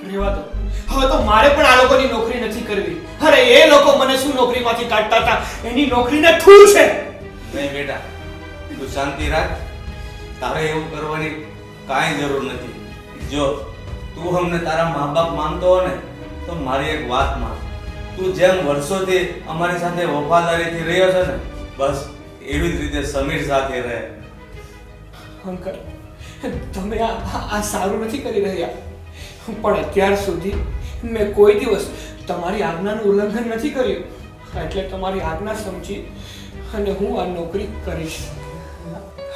S6: રહેવા દો. હવે તો મારે પણ આ લોકોની નોકરી નથી કરવી. અરે એ લોકો મને શું નોકરીમાંથી કાઢતા હતા, એની નોકરીને ઠૂર છે.
S3: નહીં બેટા, તું શાંતિ રાખ. તારે એવું કરવાની કાંઈ જરૂર નથી. જો તું અમને તારા મા બાપ માનતો હો ને તો મારી એક વાત માન. તું જેમ વર્ષોથી અમારી સાથે વફાદારીથી રહ્યો છે ને, બસ એવી જ રીતે સમીર સાથે રહે.
S6: અંકલ, તમે આ સારું નથી કરી રહ્યા. પણ અત્યાર સુધી મેં કોઈ દિવસ તમારી આજ્ઞાનું ઉલ્લંઘન નથી કર્યું. એટલે તમારી આજ્ઞા સમજી અને હું આ નોકરી કરીશ.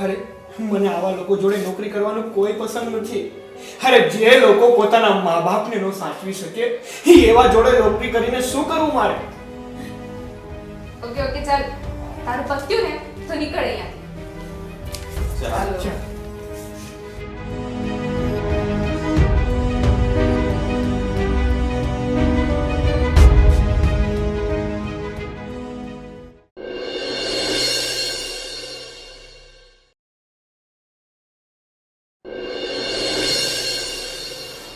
S6: અરે મને આવા લોકો જોડે નોકરી કરવાનું કોઈ પસંદ નથી. અરે જે લોકો પોતાના મા બાપને ન સાચવી શકે એવા જોડે નોકરી કરીને શું કરવું મારે?
S2: ઓકે ઓકે ચાલ, તારું પત્યું ને તો નીકળ અહીંયાથી.
S3: ચાલો.
S6: ચાલ.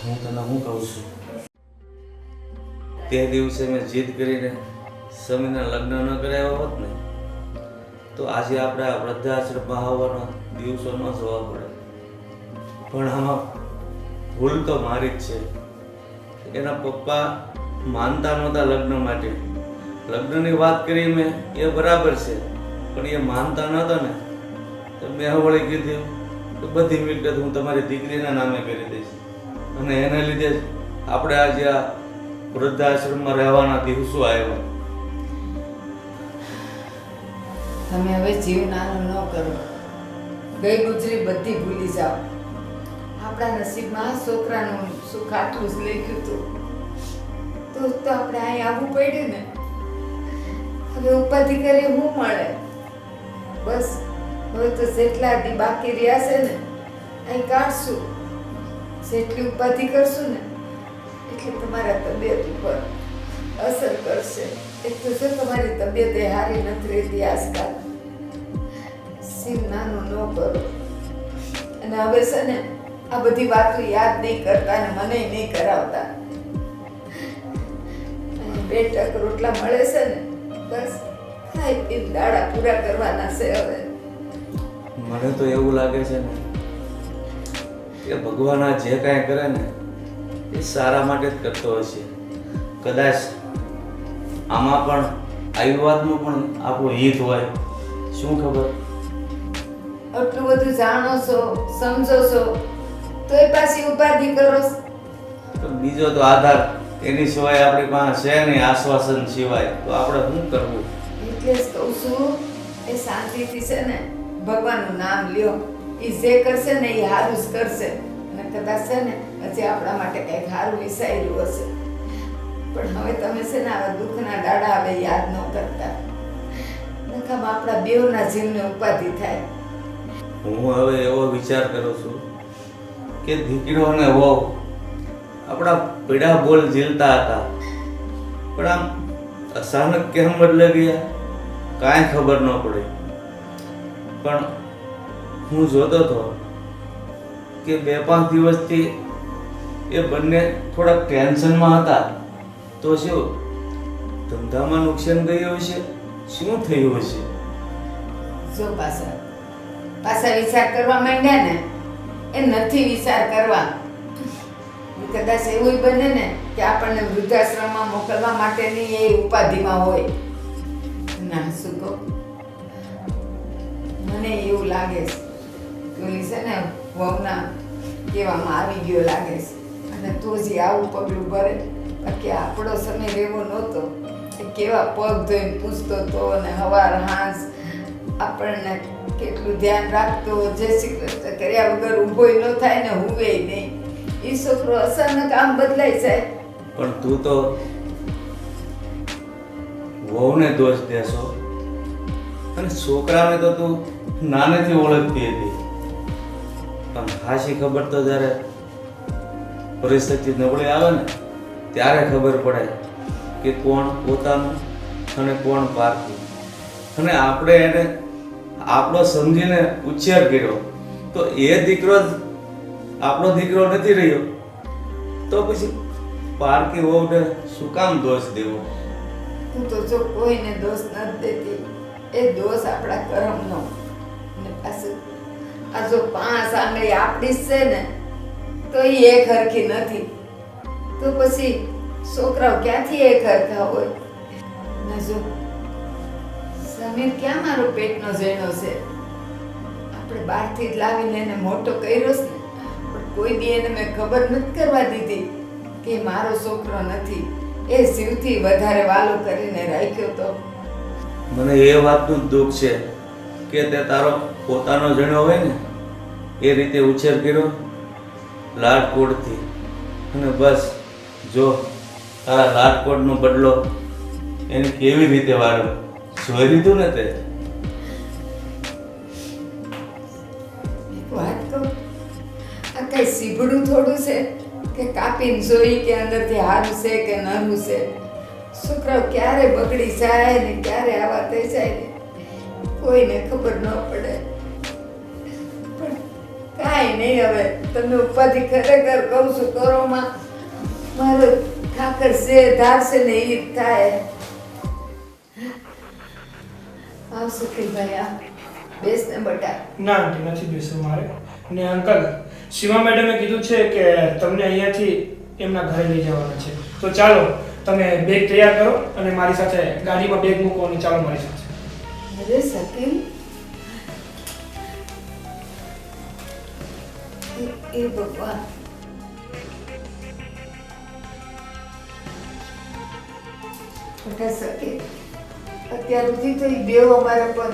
S3: હું તને શું કહું છું, તે દિવસે મેં જીદ કરીને સમીરના લગ્ન ન કરાવ્યા હોત ને તો આજે આપણે આ વૃદ્ધાશ્રમમાં આવવાનો દિવસો ન જોવા પડે. પણ આમાં ભૂલ તો મારી જ છે. એના પપ્પા માનતા નહોતા લગ્ન માટે. લગ્નની વાત કરી મેં, એ બરાબર છે, પણ એ માનતા નહોતા ને તો મેં વળી કીધું કે બધી મિલકત હું તમારી દીકરીના નામે કરી દઈશ અને એના લીધે જ આપણે આજે આ વૃદ્ધાશ્રમમાં રહેવાના દિવસો આવ્યા.
S4: તમે હવે જીવ નાનો ન કરો. ગઈ ગુજરી બધી ભૂલી જાઓ. આપણા નસીબમાં છોકરાનું સુખ આટલું જ લખ્યું હતું તો આપણે અહીં આવવું પડ્યું ને. હવે ઉપાધિ કરી શું મળે? બસ હવે તો જેટલા દી બાકી રહ્યા છે ને અહીં કાઢશું. જેટલી ઉપાધિ કરશું ને એટલે તમારા તબિયત ઉપર અસર કરશે. એક તો જો તમારી તબિયત એ સારી નથી રહેતી આજકાલ. શિવ નાનું ન કરો. અને હવે છે ને આ બધી વાતો યાદ નહીં કરતા અને મને નહીં કરાવતા. અને 2 ટક રોટલા મળે છે ને બસ ખાઈ પીને દાડા પૂરા કરવાના છે હવે.
S3: મને તો એવું લાગે છે ને કે ભગવાન આ જે કાંઈ કરે ને એ સારા માટે જ કરતો હશે. કદાચ આમાં પણ આવી વાતમાં પણ આપણું હિત હોય, શું ખબર.
S4: આટલું બધું જાણો છો, સમજો છો, તોય પાછી ઉપાધિ કરો છો.
S3: પણ બીજો તો આધાર એની સિવાય આપણી પાસે છે નહીં, આશ્વાસન સિવાય. તો આપણે શું કરવું?
S4: એટલે જ કહું છું એ શાંતિથી છે ને ભગવાનનું નામ લ્યો. એ જે કરશે ને એ સારું જ કરશે. અને કદાચ છે ને હજી આપણા માટે કંઈક સારું વિચાર્યું હશે. પણ હવે તમે છે ને આવા દુઃખના દાડા હવે યાદ ન કરતા. નકામાં આપણા બેવના જીવને ઉપાધિ થાય.
S3: હું હવે એવો વિચાર કરું છું કે દીકરો અને વહુ આપણા પીડા બોલ ઝીલતા હતા, પણ આમ અચાનક કેમ બદલે ગયા કાંઈ ખબર ન પડી. પણ હું જોતો હતો કે 2-5 દિવસથી એ બંને થોડાક ટેન્શનમાં હતા. તો શું ધંધામાં નુકસાન ગયું હશે? શું થયું હશે?
S4: જો પાછા વિચાર કરવા માંડ્યા ને એ નથી વિચાર કરવા. કદાચ એવું બને ને કે આપણને વૃદ્ધાશ્રમમાં મોકલવા માટેની એ ઉપાધિમાં હોય. ના શું કહું, મને એવું લાગે છે કે ઓલી છે ને વહુના કહેવામાં આવી ગયો લાગે છે. અને તો જ આવું પગલું ભરે. બાકી આપણો સમય રહેવો નહોતો. એ કેવા પગ ધોઈને પૂછતો હતો અને હવાર હાંસ આપણને કેટલું ધ્યાન રાખતો. જય શ્રી કૃષ્ણ કર્યા વગર ઊભોય ન થાય ને હુવે નહીં. એ છોકરો અચાનક આમ બદલાઈ જાય.
S3: પણ તું તો વહુને દોષ દેશો અને છોકરાને તો તું નાનેથી ઓળખતી હતી. પણ ખાસી ખબર તો જ્યારે પરિસ્થિતિ નબળી આવે ને ત્યારે ખબર પડે કે કોણ પોતાનું અને કોણ પારકું. અને આપણે એને આપણો સમજીને ઉછેર કર્યો તો એ દીકરો જ આપણો દીકરો નથી રહ્યો. તો પછી પારકી વહુને શું કામ દોષ દેવો?
S4: હું તો જો કોઈને દોષ નથી દેતી. એ દોષ આપણા કર્મનો. અને પાછું આ જો 5 આંગળી આપણી જ છે ને તો એ એક હરખી નથી. તો પછી છોકરાઓ ક્યાંથી એક હરખા હોય? ને જો સમીર ક્યાં મારો પેટનો ઝેણો છે? આપણે બહારથી જ લાવીને એને મોટો કર્યો છે ને, પણ કોઈ દી એને મેં ખબર નથી કરવા દીધી કે એ મારો છોકરો નથી. એ જીવથી વધારે વાલો કરીને રાખ્યો તો.
S3: મને એ વાતનું જ દુઃખ છે કે તે તારો પોતાનો જણ્યો હોય ને એ રીતે ઉછેર કર્યો લાડકોડથી, અને બસ જો તારા લાડકોડનો બદલો એને કેવી રીતે વાળ્યો જોઈ લીધું ને તે.
S4: એક વાત કહું, આ કઈ સીભડું થોડું છે કે કાપીને જોઈ કે અંદરથી હારું છે કે નરું છે? છોકરાઓ ક્યારે બગડી જાય ને ક્યારે આવા થઈ જાય ને કોઈને ખબર ન પડે. પણ કાંઈ નહીં, હવે તમે ઉપાધિ ખરેખર કહું છું કરોમાં મારો ઠાકર છે ધારશે ને એ જ થાય. આવશે કે ભાઈ આ બેસ ને બટા.
S6: ના આંટી, નથી બેસવું મારે. ને અંકલ, સીમા મેડમે કીધું છે કે તમને અહીંયાથી એમના ઘરે લઈ જવાના છે. તો ચાલો તમે બેગ તૈયાર કરો અને મારી સાથે ગાડીમાં બેગ મૂકો અને ચાલો મારી સાથે.
S4: અરે શકીલ, એ ભગવાન, બેટા શકીલ, અત્યાર સુધી તો એ બેવ અમારા પર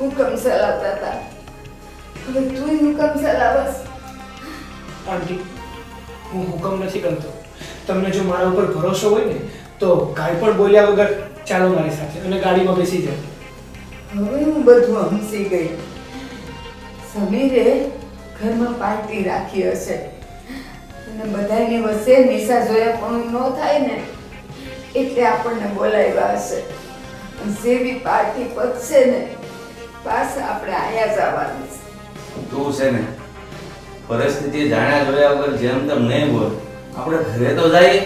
S4: હુકમ ચલાવતા હતા, હવે તું હુકમ ચલાવસ?
S6: આંટી, હું હુકમ નથી કરતો. તમને જો મારા ઉપર ભરોસો હોય ને તો કાંઈ પણ બોલ્યા વગર ચાલો મારી સાથે અને ગાડીમાં બેસી જાઓ.
S4: હવે હું બધું સમજી ગઈ. સમીરે ઘરમાં પાર્ટી રાખી હશે અને બધાની વચ્ચે નિશા જોયા પણ ન થાય ને એટલે આપણને બોલાવ્યા હશે. અને જેવી પાર્ટી પતશે ને પાછા આપણે આયા જ આવવાનું છે.
S3: તું છે ને પરિસ્થિતિ જાણ્યા જોયા વગર જેમ તેમ નહીં બોલ. આપણે ઘરે તો જઈએ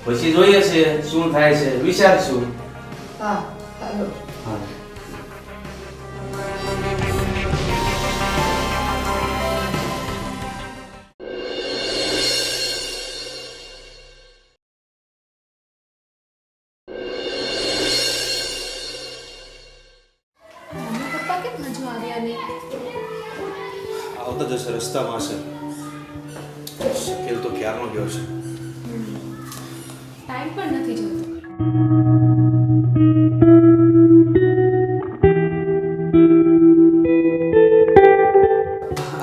S3: પછી જોઈએ છે શું થાય છે, વિચારશું.
S4: હા, હાલો.
S3: હા.
S2: મમ્મી પપ્પા કેમ હજુ આવ્યા નહીં?
S5: આવતા જશે, રસ્તામાં છે. શકેલ તો ક્યારનો ગયો છે.
S2: ટાઈમ પણ નથી જોતો.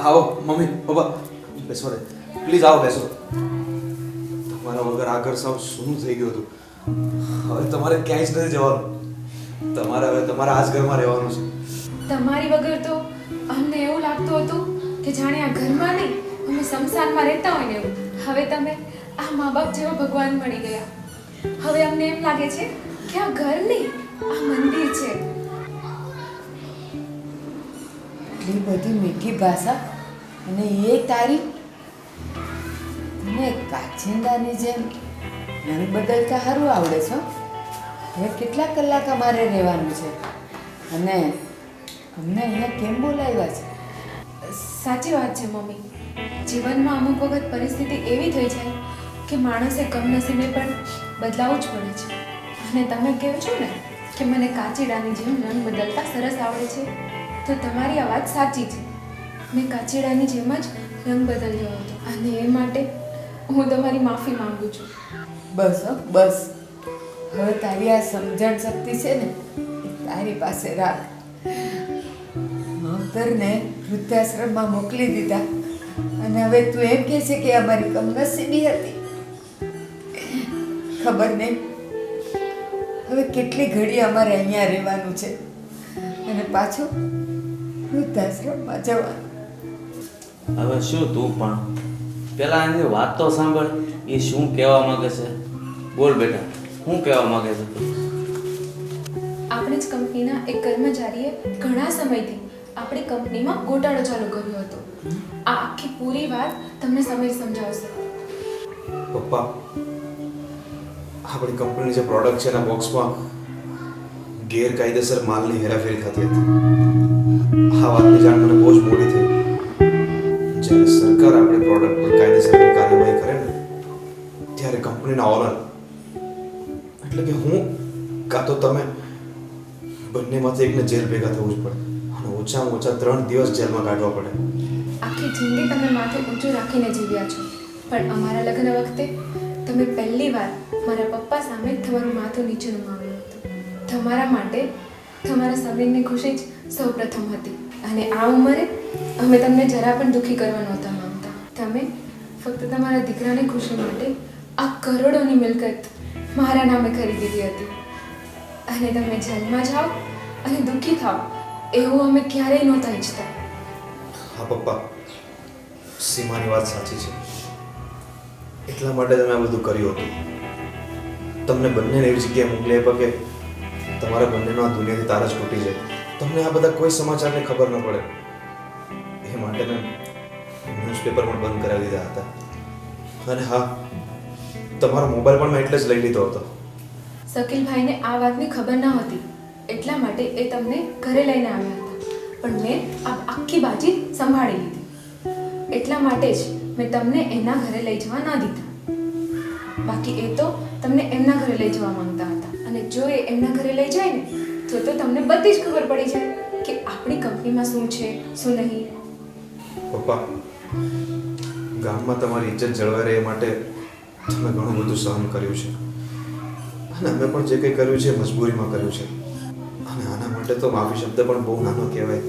S5: આવો મમ્મી પપ્પા, બેસો રે પ્લીઝ, આવો બેસો. તમારા વગર આ ઘર સાવ શું થઈ ગયું હતું. હવે તમારે ક્યાંય જ નથી જવાનું. તમારે હવે તમારા આ જ ઘરમાં રહેવાનું છે.
S2: તમારી વગર તો અમને એવું લાગતું હતું કે જાણે આ ઘરમાં નહીં અમે શમશાનમાં રહેતા હોય ને એવું. હવે તમે આ મા બાપ જેવા ભગવાન મળી ગયા. હવે અમને એમ લાગે છે કે આ ઘર નહીં આ મંદિર છે.
S4: એટલી બધી મીઠી ભાષા અને એ તારી, તને કાચિંદાની જેમ રંગ બદલતા સારું આવડે છે. હવે કેટલા કલાક અમારે રહેવાનું છે અને અમને અહીંયા કેમ બોલાવ્યા છે?
S2: સાચી વાત છે મમ્મી. જીવનમાં અમુક વખત પરિસ્થિતિ એવી થઈ જાય કે માણસે કમનસીબે પણ બદલાવવું જ પડે છે. અને તમે કહો છો ને કે મને કાચીડાની જેમ રંગ બદલતા સરસ આવડે છે, તો તમારી આ વાત સાચી છે. મેં કાચીડાની જેમ જ રંગ બદલ્યો હતો અને એ માટે હું તમારી માફી માંગુ છું.
S4: બસ હો, બસ. હવે તારી આ સમજણ શક્તિ છે ને એ તારી પાસે રાખ. માવતરને વૃદ્ધાશ્રમમાં મોકલી દીધા અને હવે તું એમ કહે છે કે અમારી કમનસીબી હતી. ખબર નહીં હવે કેટલી ઘડી અમારે અહીંયા રહેવાનું છે અને પાછું વૃદ્ધાશ્રમમાં જવાનું.
S3: હવે શું તું પણ પેલા એની વાત તો સાંભળ. એ શું કહેવા માંગે છે? બોલ બેટા, શું કહેવા માંગે છે તું?
S2: આપણી જ કંપનીના એક કર્મચારીએ ઘણા સમયથી આપણી કંપનીમાં ગોટાળો ચાલુ કર્યો હતો. આ આખી પૂરી વાત તમને સમીર સમજાવશે.
S5: પપ્પા, આપણી કંપનીની જે પ્રોડક્ટ છે એના બોક્સમાં ગેરકાયદેસર માલની હેરાફેરી થતી હતી. આ વાતની જાણ મને બહુ જ મોડી થઈ. જ્યારે સરકાર આપણી પ્રોડક્ટ પર કાયદેસરની કાર્યવાહી કરે ને ત્યારે કંપનીના ઓનર એટલે કે હું કાં તો તમે બંનેમાંથી એકને જેલ ભેગા થવું જ પડે અને ઓછામાં ઓછા 3 દિવસ જેલમાં કાઢવા પડે.
S2: આખી જિંદગી તમે માથે ઊંચું રાખીને જીવ્યા છો, પણ અમારા લગ્ન વખતે તમે પહેલી વાર મારા પપ્પા સામે જ તમારું માથું નીચે નમાવ્યું હતું. તમારા માટે તમારા સમીરની ખુશી જ સૌપ્રથમ હતી, અને આ ઉંમરે અમે તમને જરા પણ દુઃખી કરવા નહોતા માંગતા. તમે ફક્ત તમારા દીકરાની ખુશી માટે આ કરોડોની મિલકત મારા નામે ખરીદી દીધી હતી, અને તમે જેલમાં જાઓ અને દુઃખી થાઓ એવું અમે ક્યારેય નહોતા ઈચ્છતા.
S5: હા પપ્પા, સીમાની વાત સાચી છે. એટલા માટે તમે આ બધું કર્યું હતું. તમને બંનેને એવી જગ્યાએ મોકલી આપ્યા કે તમારા બંનેનો આ દુનિયાથી તાર જ તૂટી જાય. તમને આ બધા કોઈ સમાચારની ખબર ન પડે. એ માટે મેં ન્યૂઝપેપર પણ બંધ કરાવી દીધા હતા. અને હા, તમારો મોબાઈલ પણ મેં એટલે જ લઈ લીધો હતો.
S2: શકીલભાઈને આ વાતની ખબર ન હતી, એટલા માટે એ તમને ઘરે લઈને આવ્યા હતા, પણ મેં આ આખી બાજી સંભાળી લીધી. એટલા માટે જ મેં તમને એના ઘરે લઈ જવા ન દીધા. બાકી એ તો તમને એમના ઘરે લઈ જવા માંગતા હતા, અને જો એ એમના ઘરે લઈ જાય ને તો તમને બધી જ ખબર પડી જાય કે આપણી કંપનીમાં શું છે શું નહીં.
S5: પપ્પા, ગામમાં તમારી ઇજ્જત જળવાઈ રહે એ માટે તમે ઘણું બધું સહન કર્યું છે, અને અમે પણ જે કંઈ કર્યું છે મજબૂરીમાં કર્યું છે. અને આના માટે તો માફી શબ્દ પણ બહુ નાનો કહેવાય.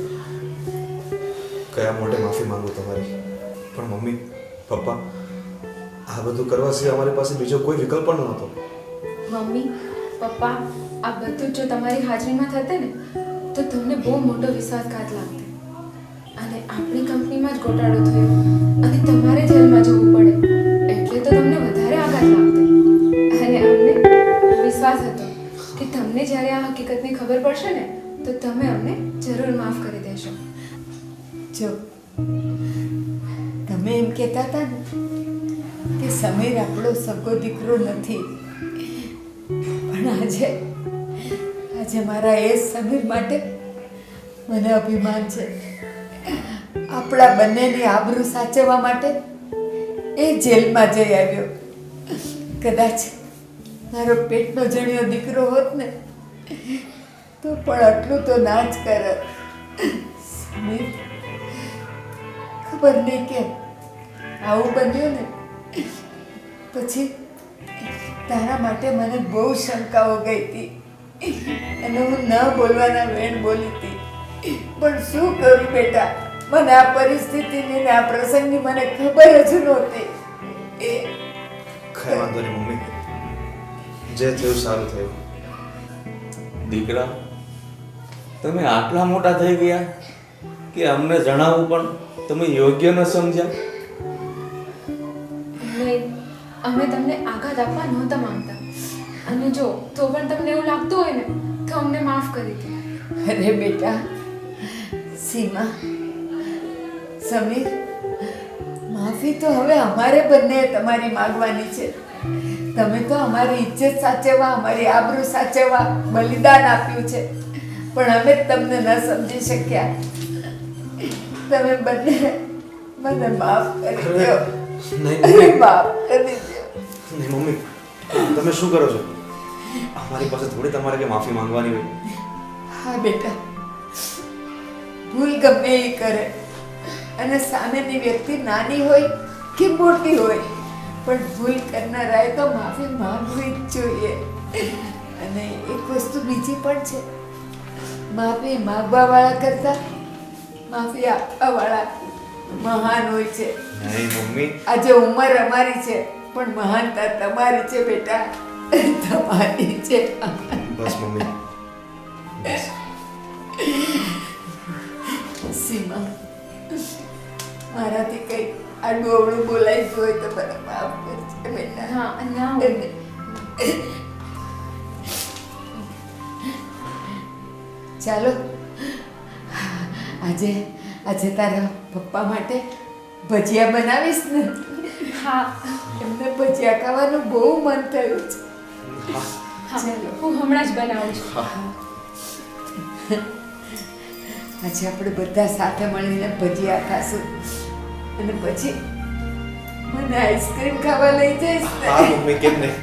S5: કયા મોઢે માફી માંગુ તમારી? પણ મમ્મી પપ્પા, આ બધું કરવા સિવાય અમારી પાસે બીજો કોઈ વિકલ્પ પણ નહોતો.
S2: મમ્મી પપ્પા, આ બધું જો તમારી હાજરીમાં થતે ને તો તમને બહુ મોટો વિશ્વાસઘાત લાગતે, અને આપણી કંપનીમાં જ ગોટાળો થયો અને તમારે જેલમાં જવું પડે એટલે તો તમને વધારે આઘાત લાગતે. અને અમને વિશ્વાસ હતો કે તમને જ્યારે આ હકીકતની ખબર પડશે ને તો તમે અમને જરૂર માફ કરી દેશો.
S4: જો તમે એમ કહેતા હતા ને કે સમીર આપણો સગો દીકરો નથી, પણ આજે મારા એ સમીર માટે મને અભિમાન છે. આપણા બંનેની આબરૂ સાચવવા માટે એ જેલમાં જઈ આવ્યો. કદાચ મારો પેટનો જણ્યો દીકરો હોત ને તો પણ આટલું તો ના જ કરત. સમીર, ખબર નહીં કેમ આવું બન્યું ને પછી તારા માટે મને બહુ શંકાઓ ગઈ હતી, અને હું ન બોલવાના વેણ બોલી હતી. પણ શું કરું બેટા, મને આ પરિસ્થિતિની ને આ પ્રસંગની મને ખબર જ નહોતી. એ
S5: કઈ વાંધો નહીં મમ્મી, જે થયું સારું થયું.
S3: દીકરા, તમે આટલા મોટા થઈ ગયા કે અમને જણાવવું પણ તમે યોગ્ય ન સમજ્યા.
S2: નહીં, અમે તમને આઘાત આપવા નહોતા માંગતા, અને જો તો પણ તમને એવું લાગતું હોય ને તો અમને માફ કરી દો.
S4: અરે બેટા, સીમા, સમીર, માફી તો હવે અમારે બંને તમારી માંગવાની છે. તમે તો અમારી ઇજ્જત સાચવવા, અમારી આબરૂ સાચવવા બલિદાન આપ્યું છે, પણ અમે જ તમને ન સમજી શક્યા. તમે બંને મને માફ કરી દો.
S5: નહીં
S4: માફ કરી દો.
S5: નહીં મમ્મી, તમે શું કરો છો? અમારી પાસે થોડી તમારે કે માફી માંગવાની હોય.
S4: હા બેટા, ભૂલ ગમે એ કરે, અને સામેની વ્યક્તિ નાની હોય કે મોટી હોય, પણ ભૂલ કરનારાએ તો માફી માંગવી જ જોઈએ. અને એક વસ્તુ બીજી પણ છે, માફી માંગવા વાળા કરતા માફી આપવા વાળા મહાન હોય છે.
S5: નહીં મમ્મી,
S4: આજે ઉંમર અમારી છે પણ મહાનતા તમારી છે બેટા, તમારી છે.
S5: બસ મમ્મી, બસ.
S4: સીમા, મારાથી કઈ આડું અવળું બોલાઈ ગયું હોય તો મને માફ કરજે બેટા.
S2: હા, ના હોય.
S4: ચાલો, આજે તારા પપ્પા માટે ભજીયા બનાવીશ ને?
S2: હા
S4: એમને ભજીયા ખાવાનું બહુ મન થયું છે.
S2: હા,
S4: ચાલો.
S2: હું હમણાં જ બનાવું છું.
S4: આજે આપણે બધા સાથે મળીને ભજીયા ખાશું, અને પછી મને આઈસ્ક્રીમ ખાવા લઈ જઈશ ને?
S5: હા મમ્મી, કેમ નહીં?